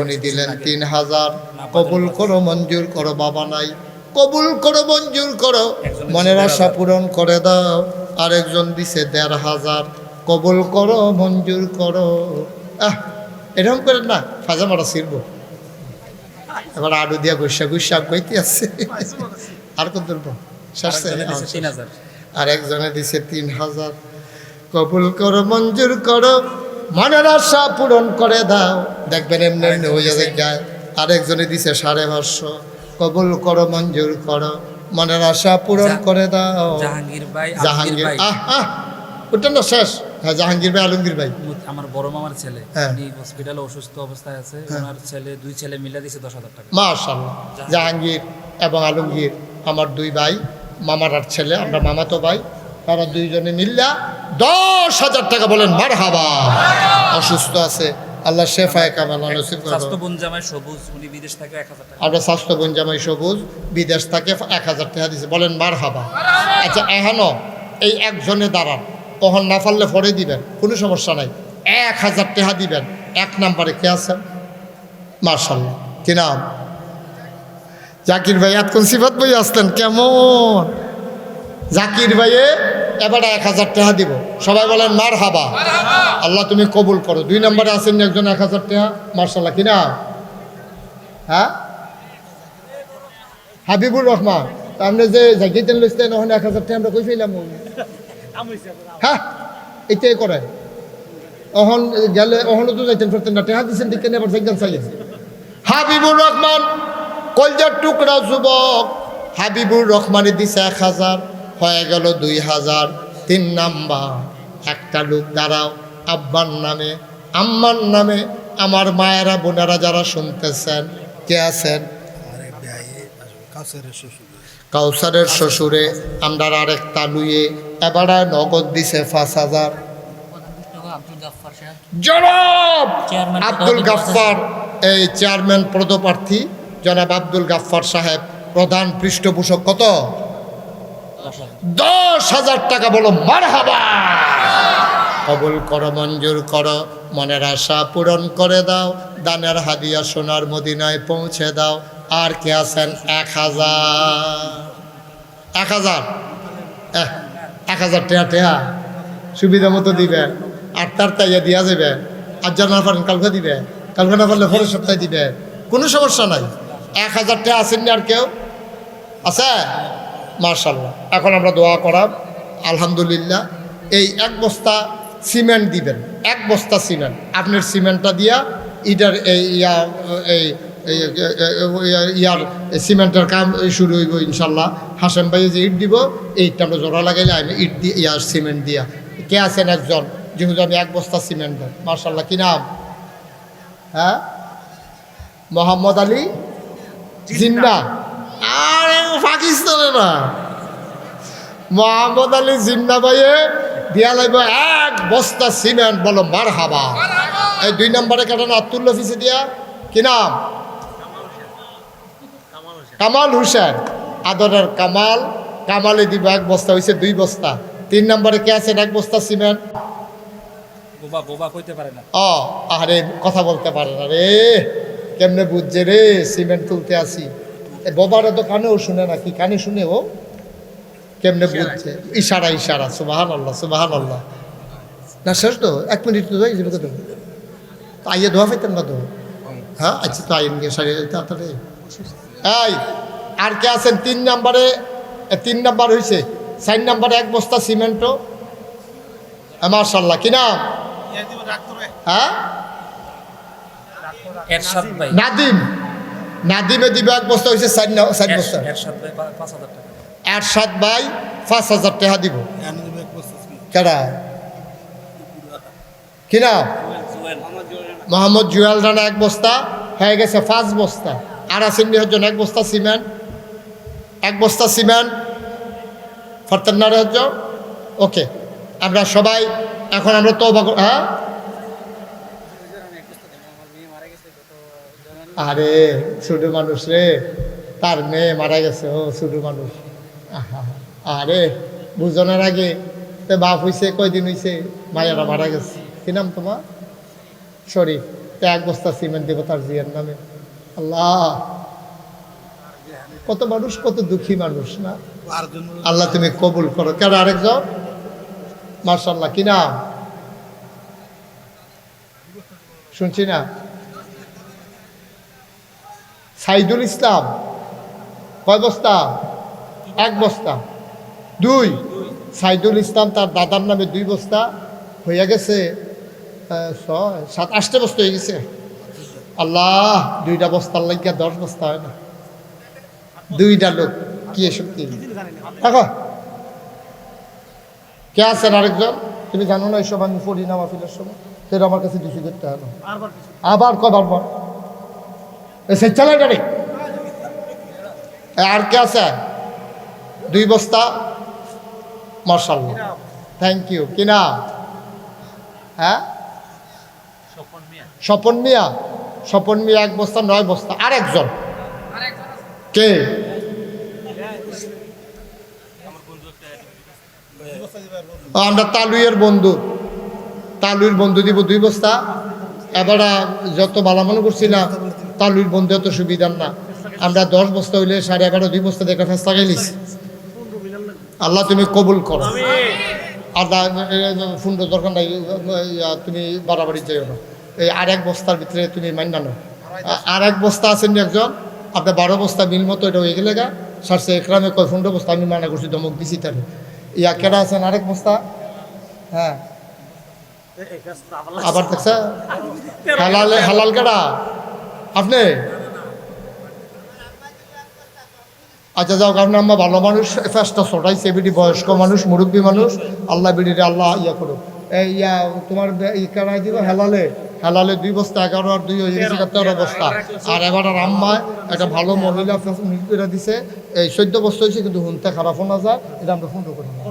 উনি দিলেন 3,000 কবুল করো মঞ্জুর করো বাবা নাই কবুল করো মঞ্জুর করো মনের আশা পূরণ করে দাও আরেকজন দিছে 1,500 কবুল করো মঞ্জুর করো এরকম করে না ফাজা মারা ছিড়ব এবার আলু দিয়া গুসা কইতে আসছে আর কত ধরবো আর একজনে দিছে 3,000 কবুল করো মঞ্জুর করো মনের আশা পূরণ করে দাও দেখবেন এমনি এমনি হয়ে যায় আরেকজনে দিছে 550 কবুল করো মঞ্জুর করো মনের আশা পূরণ করে দাও জাহাঙ্গীর ওটা না শেষ হ্যাঁ জাহাঙ্গীর ভাই আলমগীর ভাই আমার বড় মামার ছেলে উনি হসপিটালে অসুস্থ অবস্থায় আছে ওনার ছেলে 2 ছেলে মিলে দিয়েছে 10,000 টাকা মাশাআল্লাহ জাহাঙ্গীর এবং আলমগীর আমার 2 ভাই মামার আর ছেলে আমরা মামাতো ভাই তারা দুইজনে মিল্লা 10,000 টাকা বলেন মারহাবা অসুস্থ আছে আল্লাহ শেফায়ে কামাল নসিব করুন স্বাস্থ্য বোন জামাই সবুজ উনি বিদেশ থেকে 1,000 টাকা আমরা স্বাস্থ্য বোন জামাই সবুজ বিদেশ থেকে 1,000 টাকা দিয়েছে বলেন মারহাবা আচ্ছা এখনো এই একজনে দাঁড়ান কখন না পারলে পরে দিবেন কোনো সমস্যা নাই 1,000 টাকা দিবেন 1 নম্বরে কে আছেন মাশাআল্লাহ কি নাম জাকির ভাই এত কোন সিফাত বই আসলেন কেমন জাকির ভাইয়ে এবার 1000 টাকা দিব। সবাই বলেন মার হাবা, আল্লাহ তুমি কবুল করো। 2 নম্বরে আছেন একজন 1000 টাকা, মার্শাল্লাহ, কিনা? হ্যাঁ, হাবিবুর রহমান। আপনি যে জাগিতেন লইতেন ওখানে 1000 টাকা আমরা কই ফেলাম? হ্যাঁ, এটাই করে। ওহন গেলে ওহনও তো যাইতেন ফেরতেন না, টাকা দিচ্ছেন ঠিক কেন আবার জায়গান চাইলেন? হাবিবুর রহমান কলজার টুকরা যুবক, হাবিবুর রহমানে দিছে 1000, হয়ে গেল 2000। 3 নাম্বার, একটা লোক দাঁড়াও, আব্বার নামে আম্মার নামে, আমার মায়েরা বোনেরা যারা শুনতেছেন, কে আছেন? কাউসারের শ্বশুরে আমরা আরেকটা লুয়ে এবারে নগদ দিছে 5000। জনাব আব্দুল গাফফার, এই চেয়ারম্যান পদপ্রার্থী জনাব আব্দুল গাফফার সাহেব, প্রধান পৃষ্ঠপোষক। কত? 10,000 টাকা। বলো মারহাবা। কবুল করো, মঞ্জুর করো, মনের আশা পূরণ করে দাও, দানের হাদিয়া সোনার মদিনায় পৌঁছে দাও। আর কে আছেন? 1000 টাকা সুবিধা মতো দিবে। আর তার তাইয়া দিয়া যাবে। আর যা না পারেন কালকে দিবে, কালকে না পারলে পরের সপ্তাহে দিবে, কোনো সমস্যা নাই। 1000 টাকা আসেননি আর কেউ? আছে? মার্শাল্লাহ। এখন আমরা দোয়া করাম। আলহামদুলিল্লাহ, এই 1 বস্তা সিমেন্ট দিবেন, 1 বস্তা সিমেন্ট। আপনার সিমেন্টটা দিয়া ইটার ইয়ার সিমেন্টের কাম শুরু হইব ইনশাল্লাহ। হাসেম ভাই যে ইট দিব, এইটা আমরা জোড়া লাগাইলে আমি ইট দিয়ে ইয়ার সিমেন্ট দিয়া। কে আছেন একজন? যেহেতু আমি 1 বস্তা সিমেন্ট দেন। মার্শাল্লাহ, কি নাম? হ্যাঁ, মোহাম্মদ আলী জিন্না। আরে পাকিস্তানে না, মোহাম্মদ আলী জিন্না ভাইয়ে দিয়া লাগবে 1 বস্তা সিমেন্ট। বলো মার হাবা। এই 2 নম্বরে কাটানো আব্দুল অফিসে দিয়া। কি নাম? কামাল হোসেন। আদরের কামাল, কামালে দিব 1 বস্তা, হয়েছে 2 বস্তা। 3 নম্বরে কে আছেন? 1 বস্তা সিমেন্ট। আরে কথা বলতে পারে না রে, কেমনে বুঝছে রে? সিমেন্ট তুলতে আসি। বোবারা তো কানেও শুনে না, কি কানে শুনে ও? কেমনে বুঝছে? ইশারা ইশারা। সুবহানাল্লাহ, সুবহানাল্লাহ। না শেষ তো 1 মিনিট তো যাই তো আইয়ে ধোয়া পাইতেন না তো? হ্যাঁ, আচ্ছা, তো আইন গিয়ে সারিয়ে তাড়াতাড়ি। এই আর কে আছেন? 3 নম্বরে, 3 নম্বর হয়েছে। 4 নম্বরে 1 বস্তা সিমেন্টও। মার্শাল্লাহ, কি নাম? হ্যাঁ, নাদিম। নাদিমে দিবে 1 বস্তা, হয়েছে 4 বস্তা। এরশাদ ভাই 5000 টাকা দিব। কেডা? কি নাম? মোহাম্মদ জুয়েল রানা 1 বস্তা, হয়ে গেছে 5 বস্তা। আর আছেন জন্য 1 বস্তা সিমেন্ট, 1 বস্তা সিমেন্ট। ফরতেন না রাজ্য। ওকে, আমরা সবাই এখন আমরা তো। হ্যাঁ, আরে ছোট মানুষ রে, তার মেয়ে মারা গেছে। ও ছোট মানুষ। আরে বুঝনের আগে তো বাপ হইছে, কয়দিন হইছে মায়েরা মারা গেছে। কি নাম তোমার? শরীফ। তো 1 বস্তা সিমেন্ট দেবো তার জিয়ার নামে। আল্লাহ, কত মানুষ, কত দুঃখী মানুষ না? আল্লাহ তুমি কবুল করো। কেন আরেকজন? মার্শাল্লাহ, কি নাম? শুনছি না। সাইদুল ইসলাম। কয় বস্তা? 1 বস্তা। 2। সাইদুল ইসলাম তার দাদার নামে 2 বস্তা, হয়ে গেছে 6, 7, 8 বস্তা হয়ে গেছে। আল্লাহ, 2টা বস্তার লাগিয়া 10 বস্তা হয় না? 2টা লোক কি এসব? কি দেখো, কে আছেন আরেকজন? তুমি জানো না এইসব আমি পড়ি না মাহফিলের সময়। সেটা আমার কাছে 200 টাকা। আবার কবার পর সে চালাই গাড়ি। আর কে আছে? 2 বস্তা। মাশাআল্লাহ, থ্যাংক ইউ। কি না? হ্যাঁ, স্বপন মিয়া। স্বপন মিয়া 1 বস্তা, 9 বস্তা। আরেকজন কে? আমরা তালুইয়ের বন্ধু। তালুইয়ের বন্ধু দিব 2 বস্তা। এবার যত ভালো মনে করছি না, তালুইয়ের বন্ধু এত সুবিধার না। আমরা 10 বস্তা হইলে 11.5 2 বস্তা দেখা ফেসলা গেলিস। আল্লাহ তুমি কবুল করো। আদা ফুন্ড দরকার নাই, তুমি বাড়াবাড়ি যাইও না। এই আর এক বস্তার ভিতরে তুমি মান্য না। আর এক বস্তা আছেন একজন, আপনার 12 বস্তা মিল মতো এটা হয়ে গেলে গা সারছে একরামে কয় ফুন্ড বস্তা আমি মানা করছি, ধমক দিছি তার। ইয়া কেডা আছেন আরেক বস্তা? হ্যাঁ, আবার দেখছে হালালে হালাল কেডা আপনি? আচ্ছা যাও, কারণ আমরা ভালো মানুষ, ফেসটা ছটাইছে, বিডি বয়স্ক মানুষ, মুরব্বী মানুষ, আল্লাহ বিডিরে আল্লাহ ইয়া করো। এই ইয়া তোমার কেনাই দিব হেলালে, হেলালে 2 বস্তা 11 আর 2 হয়ে গেছে 13 বস্তা। আর এবার আর আম্মা একটা ভালো মহিলা করে দিছে, এই 14 বস্তা হয়েছে, কিন্তু হুনতে খারাপও না যায়, এটা আমরা ফোন করি না।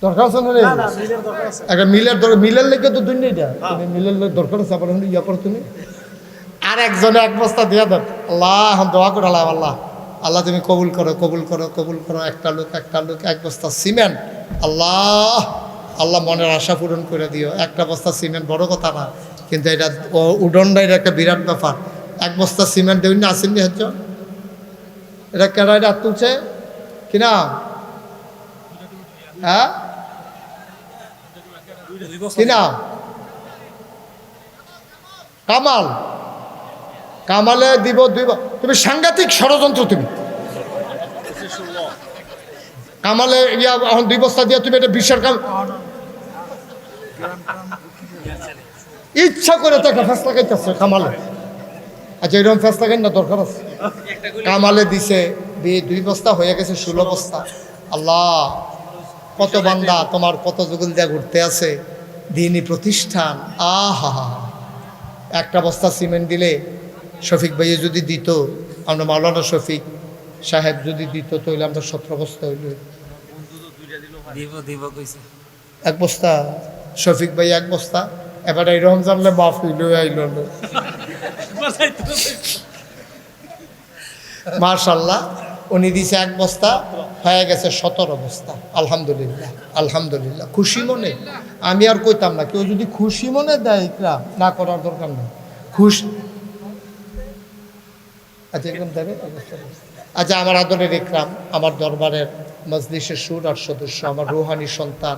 দরকার আছে না রে? একটা মিলের লেগে তো দুনিয়া এটা, তুমি মিলের দরকার আছে, আবার ইয়া করো তুমি। আর একজনে 1 বস্তা দিয়ে দেন, আল্লাহ দোয়া করে আল্লাহ, আল্লাহ আল্লাহ তুমি কবুল করো, কবুল করো, কবুল করো। একটা লোক 1 বস্তা সিমেন্ট, আল্লাহ আল্লাহ মনের আশা পূরণ করে দিও। 1 বস্তা সিমেন্ট বড় কথা না, কিন্তু এটা উডনটা এটা একটা বিরাট ব্যাপার। 1 বস্তা সিমেন্ট দেবেন না, আসেননি হচ্ছে এটা কেন এটা তুলছে কিনা? হ্যাঁ কিনা? কামাল, কামালে দিব 2। তুমি সাংঘাতিক ষড়যন্ত্র, তুমি কামালে ইয়া এখন 2 বস্তা দিয়ে তুমি এটা বিশ্বের কাম ইচ্ছা করে তো একটা ফেসলা খাইতেছে কামালে। আচ্ছা এরকম ফেসলা খাই না, দরকার আছে? কামালে দিছে 2 বস্তা হয়ে গেছে 16 বস্তা। আল্লাহ কত বান্দা তোমার কত যুগল দিয়া ঘুরতে আছে, দিনই প্রতিষ্ঠান। আহা, 1 বস্তা সিমেন্ট দিলে শফিক ভাইয়ে যদি দিত, আমরা মাওলানা শফিক সাহেব যদি দিত, তাহলে আমরা 17 বস্তা হইল। 1 বস্তা শফিক ভাই 1 বস্তা, এবার এই রমজান মাফ হইল আইল। মাশাল্লাহ, উনি দিছে 1 বস্তা, হয়ে গেছে 17 বস্তা। আলহামদুলিল্লাহ, আলহামদুলিল্লাহ। খুশি মনে আমি আর কইতাম না, কেউ যদি খুশি মনে দেয় ইকরাম না করার দরকার নেই। খুশি আচ্ছা একদম দেবে। আচ্ছা আমার আদরের ইকরাম, আমার দরবারের মজলিসের সুর আর সদস্য, আমার রুহানি সন্তান,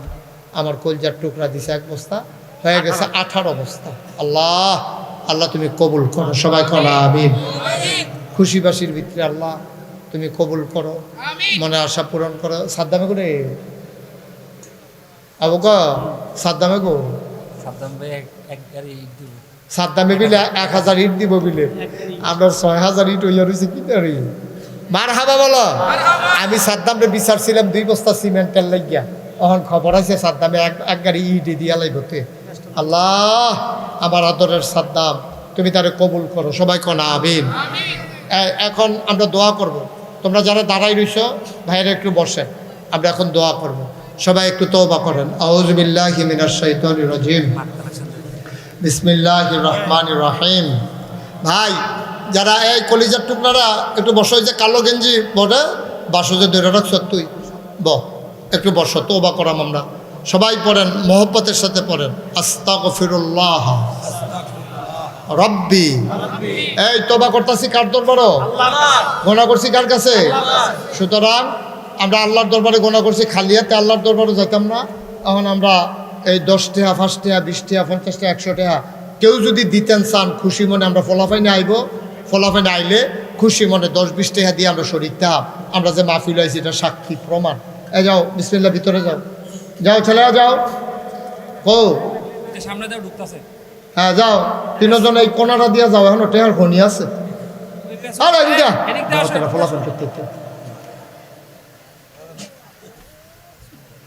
আমার কলজার টুকরা দিছে 1 বস্তা, হয়ে গেছে 18 বস্তা। আল্লাহ আল্লাহ তুমি কবুল করো, সবাই করা আমিন। খুশিবাসীর ভিতরে আল্লাহ তুমি কবুল করো, মনে আশা পূরণ করো। সাদ্দামে করে আবু গো, সাদ্দামে গো, সাদ্দামে বিলে 1000 ইট দিব বিলে, আমরা 6000 ইট হইয়া রয়েছে কি রে। মার হাবা বলো। আমি সাদ্দামরে বিচারছিলাম 2 বস্তা সিমেন্টের লাগিয়া, এখন খবর আছে সাদ্দামে এক গাড়ি ইট দিয়া লাইবতে। আল্লাহ আমার আদরের সাদ্দাম তুমি তারে কবুল করো, সবাই কনা আমিন। এখন আমরা দোয়া করব। তোমরা যারা দাঁড়াই রইছো ভাইরা একটু বসেন, আমরা এখন দোয়া করব। সবাই একটু তওবা করেন। আউযু বিল্লাহি মিনাশ শাইতানির রাজিম, বিসমিল্লাহির রহমানির রহিম। ভাই যারা এই কলিজার টুকরারা একটু বসো, যে কালো গেঞ্জি বড়ে বাসো যে ধরে রাখছ তুই একটু বসো, তওবা করাম আমরা। সবাই পড়েন, মোহব্বতের সাথে পড়েন, আস্তাগফিরুল্লাহ রব্বি। এই তওবা করতেছি কার দরবারে? গোনা করছি কার কাছে? সুতরাং আমরা আল্লাহর দরবারে গোনা করছি, খালি হাতে আল্লাহর দরবারে যেতাম না। এখন আমরা এই 10 টাকা 5 টাকা 20 টাকা 50 টাকা 100 টাকা কেউ যদি দিতেন চান, খুশি মনে আমরা ফলাফাইনে আইব। ফলাফাইনে আইলে খুশি মনে 10-20 টাকা দিয়ে আমরা শরীর থাম, আমরা যে মাহফিল হয়েছি এটা সাক্ষী প্রমাণ। এই যাও বিসমিল্লাহ, ভিতরে যাও, যাও ছেলেরা যাও। ও সামনে দাও, ঢুকতেছে। হ্যাঁ যাও, 3 জন এই কোনাটা দিয়ে যাও, এখন টেহার খনি আছে। আরে দিদা ফলাফল করতে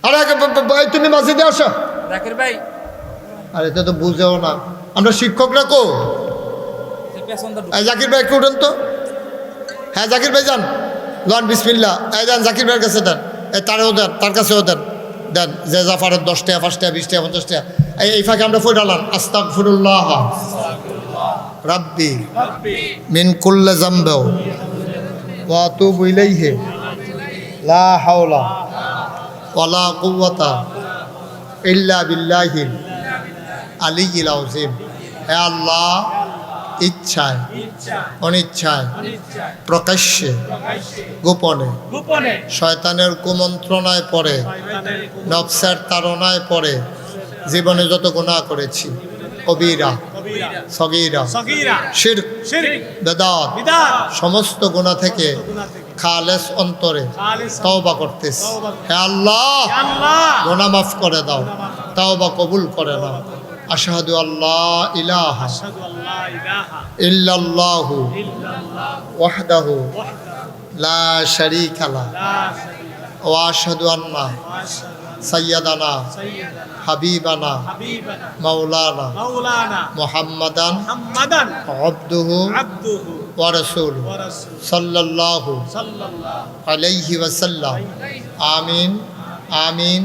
আরে তুমি মসজিদে আসো জাকির ভাই। আরে এটা তো বুঝেও না, আমরা শিক্ষকরা কো। জাকির ভাই একটু উঠেন তো। হ্যাঁ জাকির ভাই যান, লন বিসমিল্লাহ। এই যান জাকির ভাইয়ের কাছে দেন, এই তারেও দেন, তার কাছেও দেন, দেন যে জাফারের 10 টাকা 5 টাকা 20 টাকা 50 টাকা। এই ফাঁকে আমরা ফইরালাম, আস্তাগফিরুল্লাহ রাব্বি মিন কুল্লি যামবি ওয়া আতুবু ইলাইহি লা হাওলা ওয়ালা কুওয়াতা ইল্লা বিল্লাহিল আলিয়্যিল আযীম। হে আল্লাহ ইচ্ছায় অনিচ্ছায় প্রকাশ্যে গোপনে শয়তানের কুমন্ত্রণায় পড়ে নফসের তাড়নায় পড়ে জীবনে যত গুনাহ করেছি কবিরা সগীরা শিরক বেদাত সমস্ত গুনাহ থেকে খালেস অন্তরে তওবা করতেছি। হে আল্লাহ গুনাহ মাফ করে দাও, তওবা কবুল করে নাও। আশহাদু আল্লা ইলাহা ইল্লাল্লাহু ওয়াহদাহু লা শারীকা লাহু ওয়া আশহাদু আন্না সাইয়্যিদানা হাবিবানা মাওলানা মুহাম্মাদান আবদুহু ওয়া রাসূলুহু সাল্লাল্লাহু আলাইহি ওয়াসাল্লাম। আমিন আমিন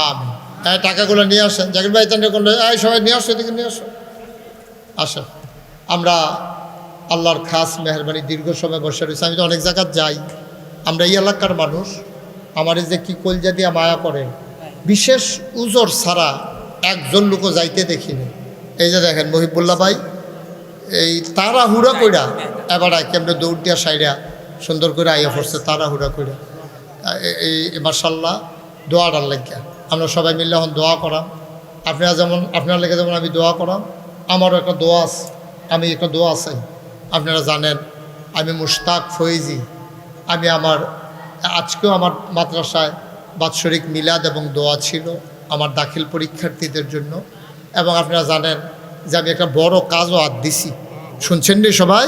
আমিন। এই টাকাগুলো নিয়ে আসেন, জাকির ভাই তান্ডে করলে এই সবাই নিয়ে আসো, এদিকে নিয়ে আসো। আসো, আমরা আল্লাহর খাস মেহরবানি দীর্ঘ সময় বসে রয়েছি। আমি তো অনেক জায়গায় যাই, আমরা এই এলাকার মানুষ, আমার এই যে কি কলজা দিয়া মায়া করে, বিশেষ উজর ছাড়া একজন লোকও যাইতে দেখিনি। এই যে দেখেন মহিবুল্লাহ ভাই এই তাড়াহুড়া কইরা এবার কেমনে দৌড় দিয়া সাইরা সুন্দর করে আইয়া পড়ছে তাড়াহুড়া কইরা। এই মাশাআল্লাহ দোয়াটার লাগিয়া আমরা সবাই মিলে এখন দোয়া করাম। আপনারা যেমন আপনার লেগে যেমন আমি দোয়া করাম, আমারও একটা দোয়া আছে, আমি একটা দোয়া আছে। আপনারা জানেন আমি মুশতাক ফয়েজি, আমি আজকেও আমার মাদ্রাসায় বাৎসরিক মিলাদ এবং দোয়া ছিল আমার দাখিল পরীক্ষার্থীদের জন্য। এবং আপনারা জানেন যে আমি একটা বড় কাজও হাত দিছি, শুনছেন নি সবাই?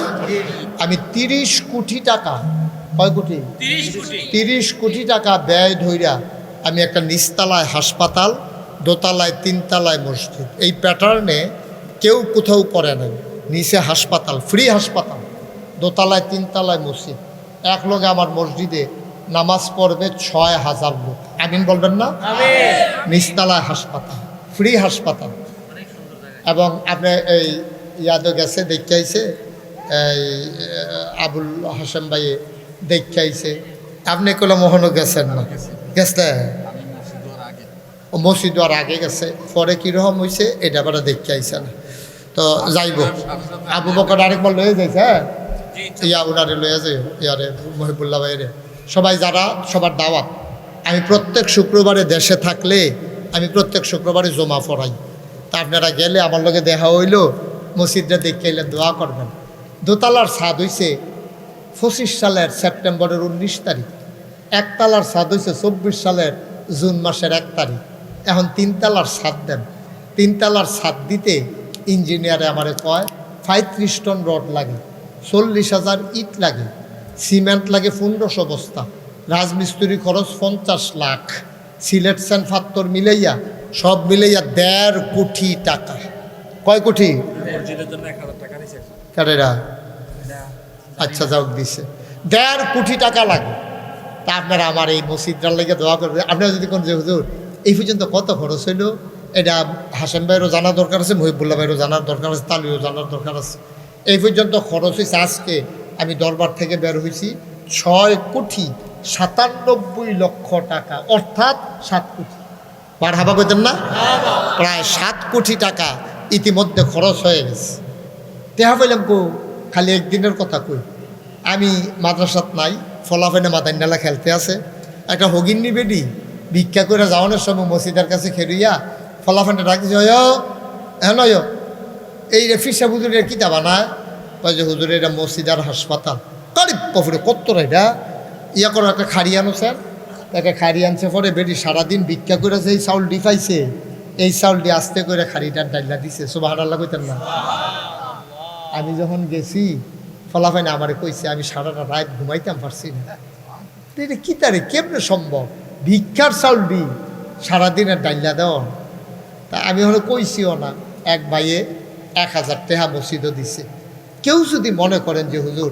আমি 30 কোটি টাকা, কয় কোটি? 30 কোটি টাকা ব্যয় ধইরা আমি একটা নিচতলায় হাসপাতাল, দোতলায় 3 তলায় মসজিদ, এই প্যাটার্নে কেউ কোথাও করে নাই। নিচে হাসপাতাল, ফ্রি হাসপাতাল, দোতলায় 3 তলায় মসজিদ, এক লগে আমার মসজিদে নামাজ পড়বে 6000 লোক। আমিন বলবেন না? নিচতলায় হাসপাতাল, ফ্রি হাসপাতাল। এবং আপনি এই ইয়াদও গেছে দেখাইছে, এই আবুল হাসেম ভাই দেখাইছে, আপনি কোলা মোহনও গেছেন না? গেছে মসজিদ আর আগে গেছে, পরে কীরকম হয়েছে এটা আবার দেখতে আইসে না। তো যাইব আবু বকর আরেকবার লয়ে যাইছে, হ্যাঁ ইয়া উনারে লয়ে যাই, ইয়ারে মহিবুল্লাহ ভাইরে সবাই যারা, সবার দাওয়াত। আমি প্রত্যেক শুক্রবারে দেশে থাকলে আমি প্রত্যেক শুক্রবারে জমা পড়াই। তা আপনারা গেলে আমার লগে দেখা হইল, মসজিদটা দেখে এলে দোয়া করবেন। দোতলার ছাদ হইছে 25 সালের সেপ্টেম্বরের 19 তারিখ, একতলার ছাদ হইছে 24 সালের জুন মাসের 1 তারিখ। এখন 3 তলার ছাদ দেন, 3 তলার ছাদ দিতে ইঞ্জিনিয়ারে আমারে কয় 35 টন রড লাগে, 40,000 ইট লাগে, সিমেন্ট লাগে 1500 বস্তা, রাজমিস্ত্রি খরচ 50 লাখ, সিলেট সেন্ট ফাত্তর মিলাইয়া সব মিলাইয়া 1.5 কোটি টাকা। কয় কোটি? কারেরা আচ্ছা যাও দিছে 1.5 কোটি টাকা লাগে। তা আপনারা আমার এই মসজিদটার লেগে দোয়া করবে। আপনারা যদি কোন যে হুজুর এই পর্যন্ত কত খরচ হইল, এটা হাসান ভাইয়েরও জানার দরকার আছে, মহিবুল্লাহ ভাইয়েরও জানার দরকার আছে, তালিও জানার দরকার আছে। এই পর্যন্ত খরচ হয়েছে, আজকে আমি দরবার থেকে বের হয়েছি 6,97,00,000 টাকা, অর্থাৎ 7 কোটি। বার হাবা কইতেন না? প্রায় 7 কোটি টাকা ইতিমধ্যে খরচ হয়ে গেছে। দেখা পাইলাম কো খালি একদিনের কথা কই, আমি মাদ্রাসাত নাই, ফলাফেনে মাথায় নালা খেলতে আছে, একটা হগিন্নি বেডি ভিক্ষা করে যাওয়ানোর সময় মসজিদের কাছে খেলিয়া ফলাফেনটা ডাকছে, হ্যাঁ নয় এই ফিসা হুজুরের কিতাব আনায়, কয় যে হুজুরের এটা মসজিদ আর হাসপাতাল, কারিব কফরে কত এটা ইয়া করো, একটা খাড়ি আনো স্যার, তাকে খাড়ি আনছে পরে বেডি সারাদিন ভিক্ষা করে যে এই চাউলটি খাইছে, এই চাউলটি আস্তে করে খাড়িটার ডাইলা দিছে। সুবহানাল্লাহ কইতেন না? আমি যখন গেছি ফলাফাইনে আমারে কইছে, আমি সারাটা রাত ঘুমাইতাম পারছি না, এটা কি তারে কেমনে সম্ভব ভিক্ষার চাউল দি সারাদিনের ডাইলা দেওয়া। তা আমি হলে কইছিও না। এক ভাইয়ে 1000 টাকা মসজিদও দিছে। কেউ যদি মনে করেন যে হুজুর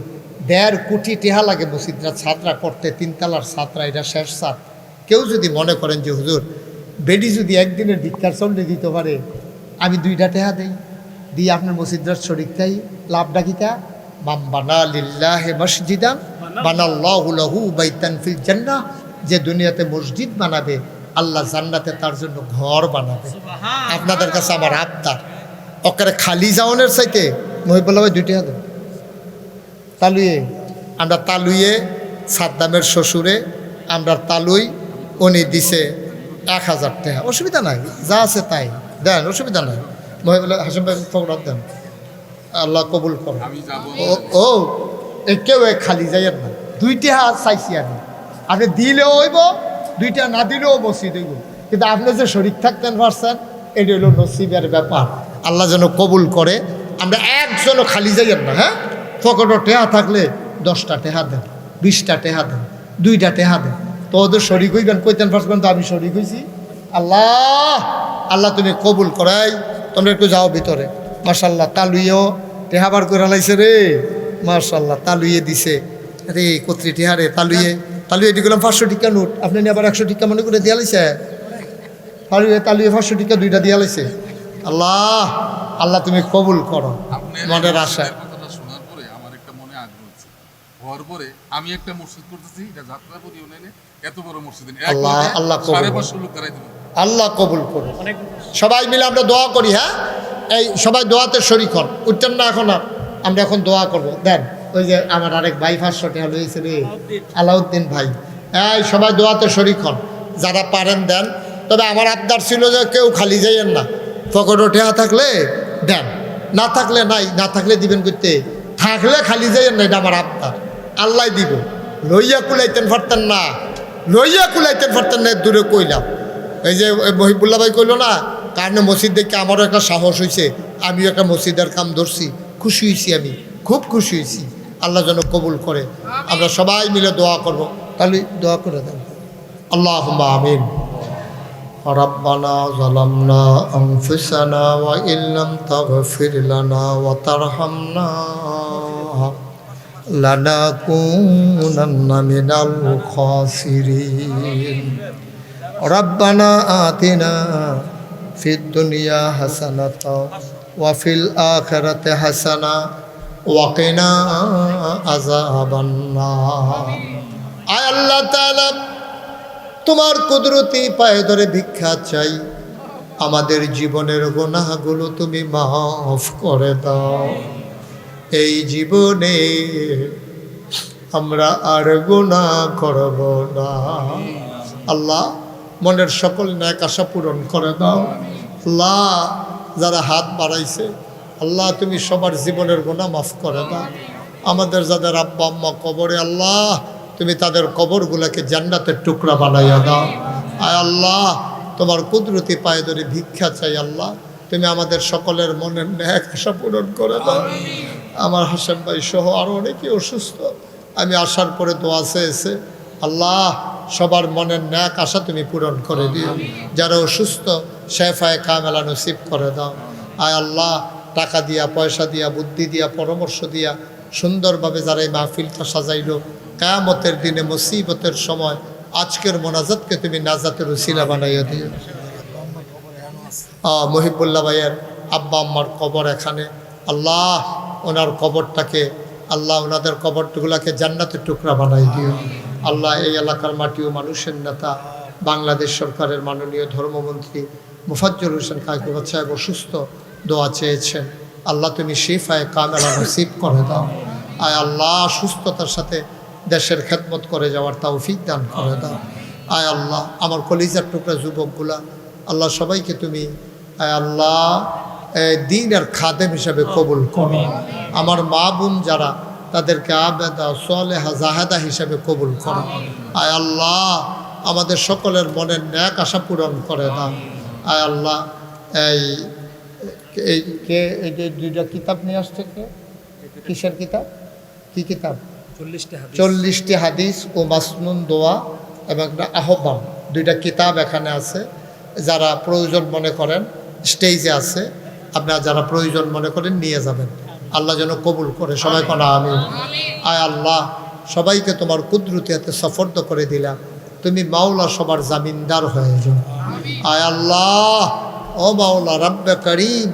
1.5 কোটি টাকা লাগে মসজিদরা ছাত্রা করতে, 3 তলার ছাত্রা, এটা শেষ ছাদ, কেউ যদি মনে করেন যে হুজুর বেডি যদি একদিনের ভিক্ষার চাউল দিতে পারে, আমি 2টা টাকা দেই, দিয়ে আপনার মসজিদরা শরীক তাই লাভটা কিতা? মান বানা লিল্লাহি মসজিদান বানাল্লাহু লাহু বাইতান ফিল জান্নাহ, যে দুনিয়াতে মসজিদ বানাবে আল্লাহ জান্নাতে তার জন্য ঘর বানাবে। আপনাদের কাছে আমার আবদার, ওকে খালি যাওয়ানোর চাইতে মহিবুল্লাহ ভাই 2 টাকা দেন তালুয়ে আমরা তালুয়ে সাদ্দামের শ্বশুরে আমরা তালুই উনি দিছে 1000 টাকা অসুবিধা নাই যা আছে তাই দেন অসুবিধা নাই মহিবুল্লাহ হাসিম ভাই ফকরাত দেন আল্লাহ কবুল করো ও কেউ খালি যাইয়ের না 2 টাকা চাইছি আমি আপনি দিলেও হইব 2 টাকা না দিলেও মসজিদ হইব কিন্তু আপনি যে শরীর থাকতেন পারছেন এটা হলো নসিবের ব্যাপার আল্লাহ যেন কবুল করে আমরা একজনও খালি যাইয়ের না হ্যাঁ পকেটে টেহা থাকলে 10টা টেহা দেন 20টা টেহা দেন 2টা টেহা দেন তো ওদের শরীর হইবেন কইতেন পারছেন তো আমি শরীর হইছি আল্লাহ আল্লাহ তুমি কবুল করাই তোমরা একটু যাও ভিতরে মাশাল্লাহ তালুইও টেহা বার করে লাইছে রে মাশাল্লাহ তালুইয়ে দিছে রে কত্রি টেহা রে তালুইয়ে দিলাম 500 টাকা নোট আপনি আবার 100 টাকা মনে করে দিয়া লাইছে তালুইয়ে 500 টাকা 2টা দিয়া লাইছে আল্লাহ আল্লাহ তুমি কবুল করো মনের আশা শোনার পরে আমার একটা মনে আগ্রহ হচ্ছে হওয়ার পরে আমি একটা মসজিদ করতেছি এটা যাত্রাপুর ইউনিয়নে এত বড় মসজিদ আল্লাহ আল্লাহ কবুল 550 লোক দাঁড়াই দেবো আল্লাহ কবুল করো সবাই মিলে আমরা দোয়া করি হ্যাঁ এই সবাই দোয়াতে শরীক হন উঠতেন না এখন আর আমরা এখন দোয়া করব দেন ওই যে আমার আরেক ভাই 500 টাকা লইছে রে আলাউদ্দিন ভাই এই সবাই দোয়াতে শরীক হন যারা পারেন দেন তবে আমার আবদার ছিল যে কেউ খালি যাইয়েন না পকেটে টেহা থাকলে দেন না থাকলে নাই না থাকলে দিবেন করতে থাকলে খালি যাইয়েন না এটা আমার আবদার আল্লাহ দিব লইয়া কুলাইতেন পারতেন না দূরে কইলাম এই যে মহিবুল্লাহ ভাই কইল না কারণে মসজিদ দেখে আমারও একটা সাহস হয়েছে আমিও একটা মসজিদের কাম ধরছি খুশি হয়েছি আমি খুব খুশি হয়েছি আল্লাহ যেন কবুল করে আমরা সবাই মিলে দোয়া করব তাহলে দোয়া করে দেন আল্লাহুম্মা আমিন রব্বানা যালামনা আনফুসানা ওয়া ইল্লাম তাগফির লানা ওয়া তারহামনা লানাকুনান্না মিনাল খাসিরিন রব্বানা আতিনা ফিদ দুনিয়া হাসানাতাও ওয়া ফিল আখিরাতি হাসানা ওয়া কিনা আযাবান নার আয় আল্লাহ তাআলা তোমার কুদরতি পায়ে ধরে ভিক্ষা চাই আমাদের জীবনের গুনাহগুলো তুমি মাফ করে দাও এই জীবনে আমরা আর গুনাহ করব না আল্লাহ মনের সকল ন্যাক আশা পূরণ করে দাও আল্লাহ যারা হাত বাড়াইছে আল্লাহ তুমি সবার জীবনের গুনাহ মাফ করে দাও আমাদের যাদের আব্বা আম্মা কবরে আল্লাহ তুমি তাদের কবরগুলোকে জান্নাতের টুকরা বানাইয়া দাও আয় আল্লাহ তোমার কুদরতি পায়ে ধরে ভিক্ষা চাই আল্লাহ তুমি আমাদের সকলের মনের ন্যাক আশা পূরণ করে দাও আমার হাসেম ভাই সহ আরও অনেকেই অসুস্থ আমি আসার পরে দোয়া চেয়েছে আল্লাহ সবার মনের ন্যাক আশা তুমি পূরণ করে দিও যারা অসুস্থ শেফায়ে কামেলা নসিব করে দাও আয় আল্লাহ টাকা দিয়া পয়সা দিয়া বুদ্ধি দিয়া পরামর্শ দিয়া সুন্দরভাবে যারা এই মাহফিলটা সাজাইলো কিয়ামতের দিনে মুসিবতের সময় আজকের মোনাজাতকে তুমি নাজাতের উসিলা বানাইয়া দিও মহিবুল্লাহ ভাইয়ের আব্বা আম্মার কবর এখানে আল্লাহ ওনার কবরটাকে আল্লাহ ওনাদের কবরগুলোকে জান্নাতের টুকরা বানাই দিও আল্লাহ এই এলাকার মাটি ও মানুষের নেতা বাংলাদেশ সরকারের মাননীয় ধর্মমন্ত্রী মুফাজ্জল হোসেন কায়কুবাদ সাহেব অসুস্থ দোয়া চেয়েছেন আল্লাহ তুমি শিফায়ে কামেলা নসিব করে দাও আয় আল্লাহ সুস্থতার সাথে দেশের খেদমত করে যাওয়ার তৌফিক দান করে দাও আয় আল্লাহ আমার কলিজার টুকরা যুবকগুলা আল্লাহ সবাইকে তুমি আয় আল্লাহ দ্বীনের খাদেম হিসাবে কবুল করো আমার মা বোন যারা তাদেরকে আবেদা সালেহা জাহেদা হিসাবে কবুল করো আয় আল্লাহ আমাদের সকলের মনের ন্যাক আশা পূরণ করে দাও আয় আল্লাহ এই যে 2টা কিতাব নিয়ে আসছে কে কিসের কিতাব কি কিতাব 40টি হাদিস ও মাসনুন দোয়া এবং একটা আহ্বান 2টা কিতাব এখানে আছে যারা প্রয়োজন মনে করেন স্টেজে আছে আপনারা যারা প্রয়োজন মনে করেন নিয়ে যাবেন আল্লাহ যেন কবুল করে সবাই কোনা আমিন আয় আল্লাহ সবাইকে তোমার কুদরতি হাতে সফর্দ করে দিলাম তুমি মাওলা সবার জামিনদার হয়ে যাও আয় আল্লাহ ও মাওলা রব্বে করিম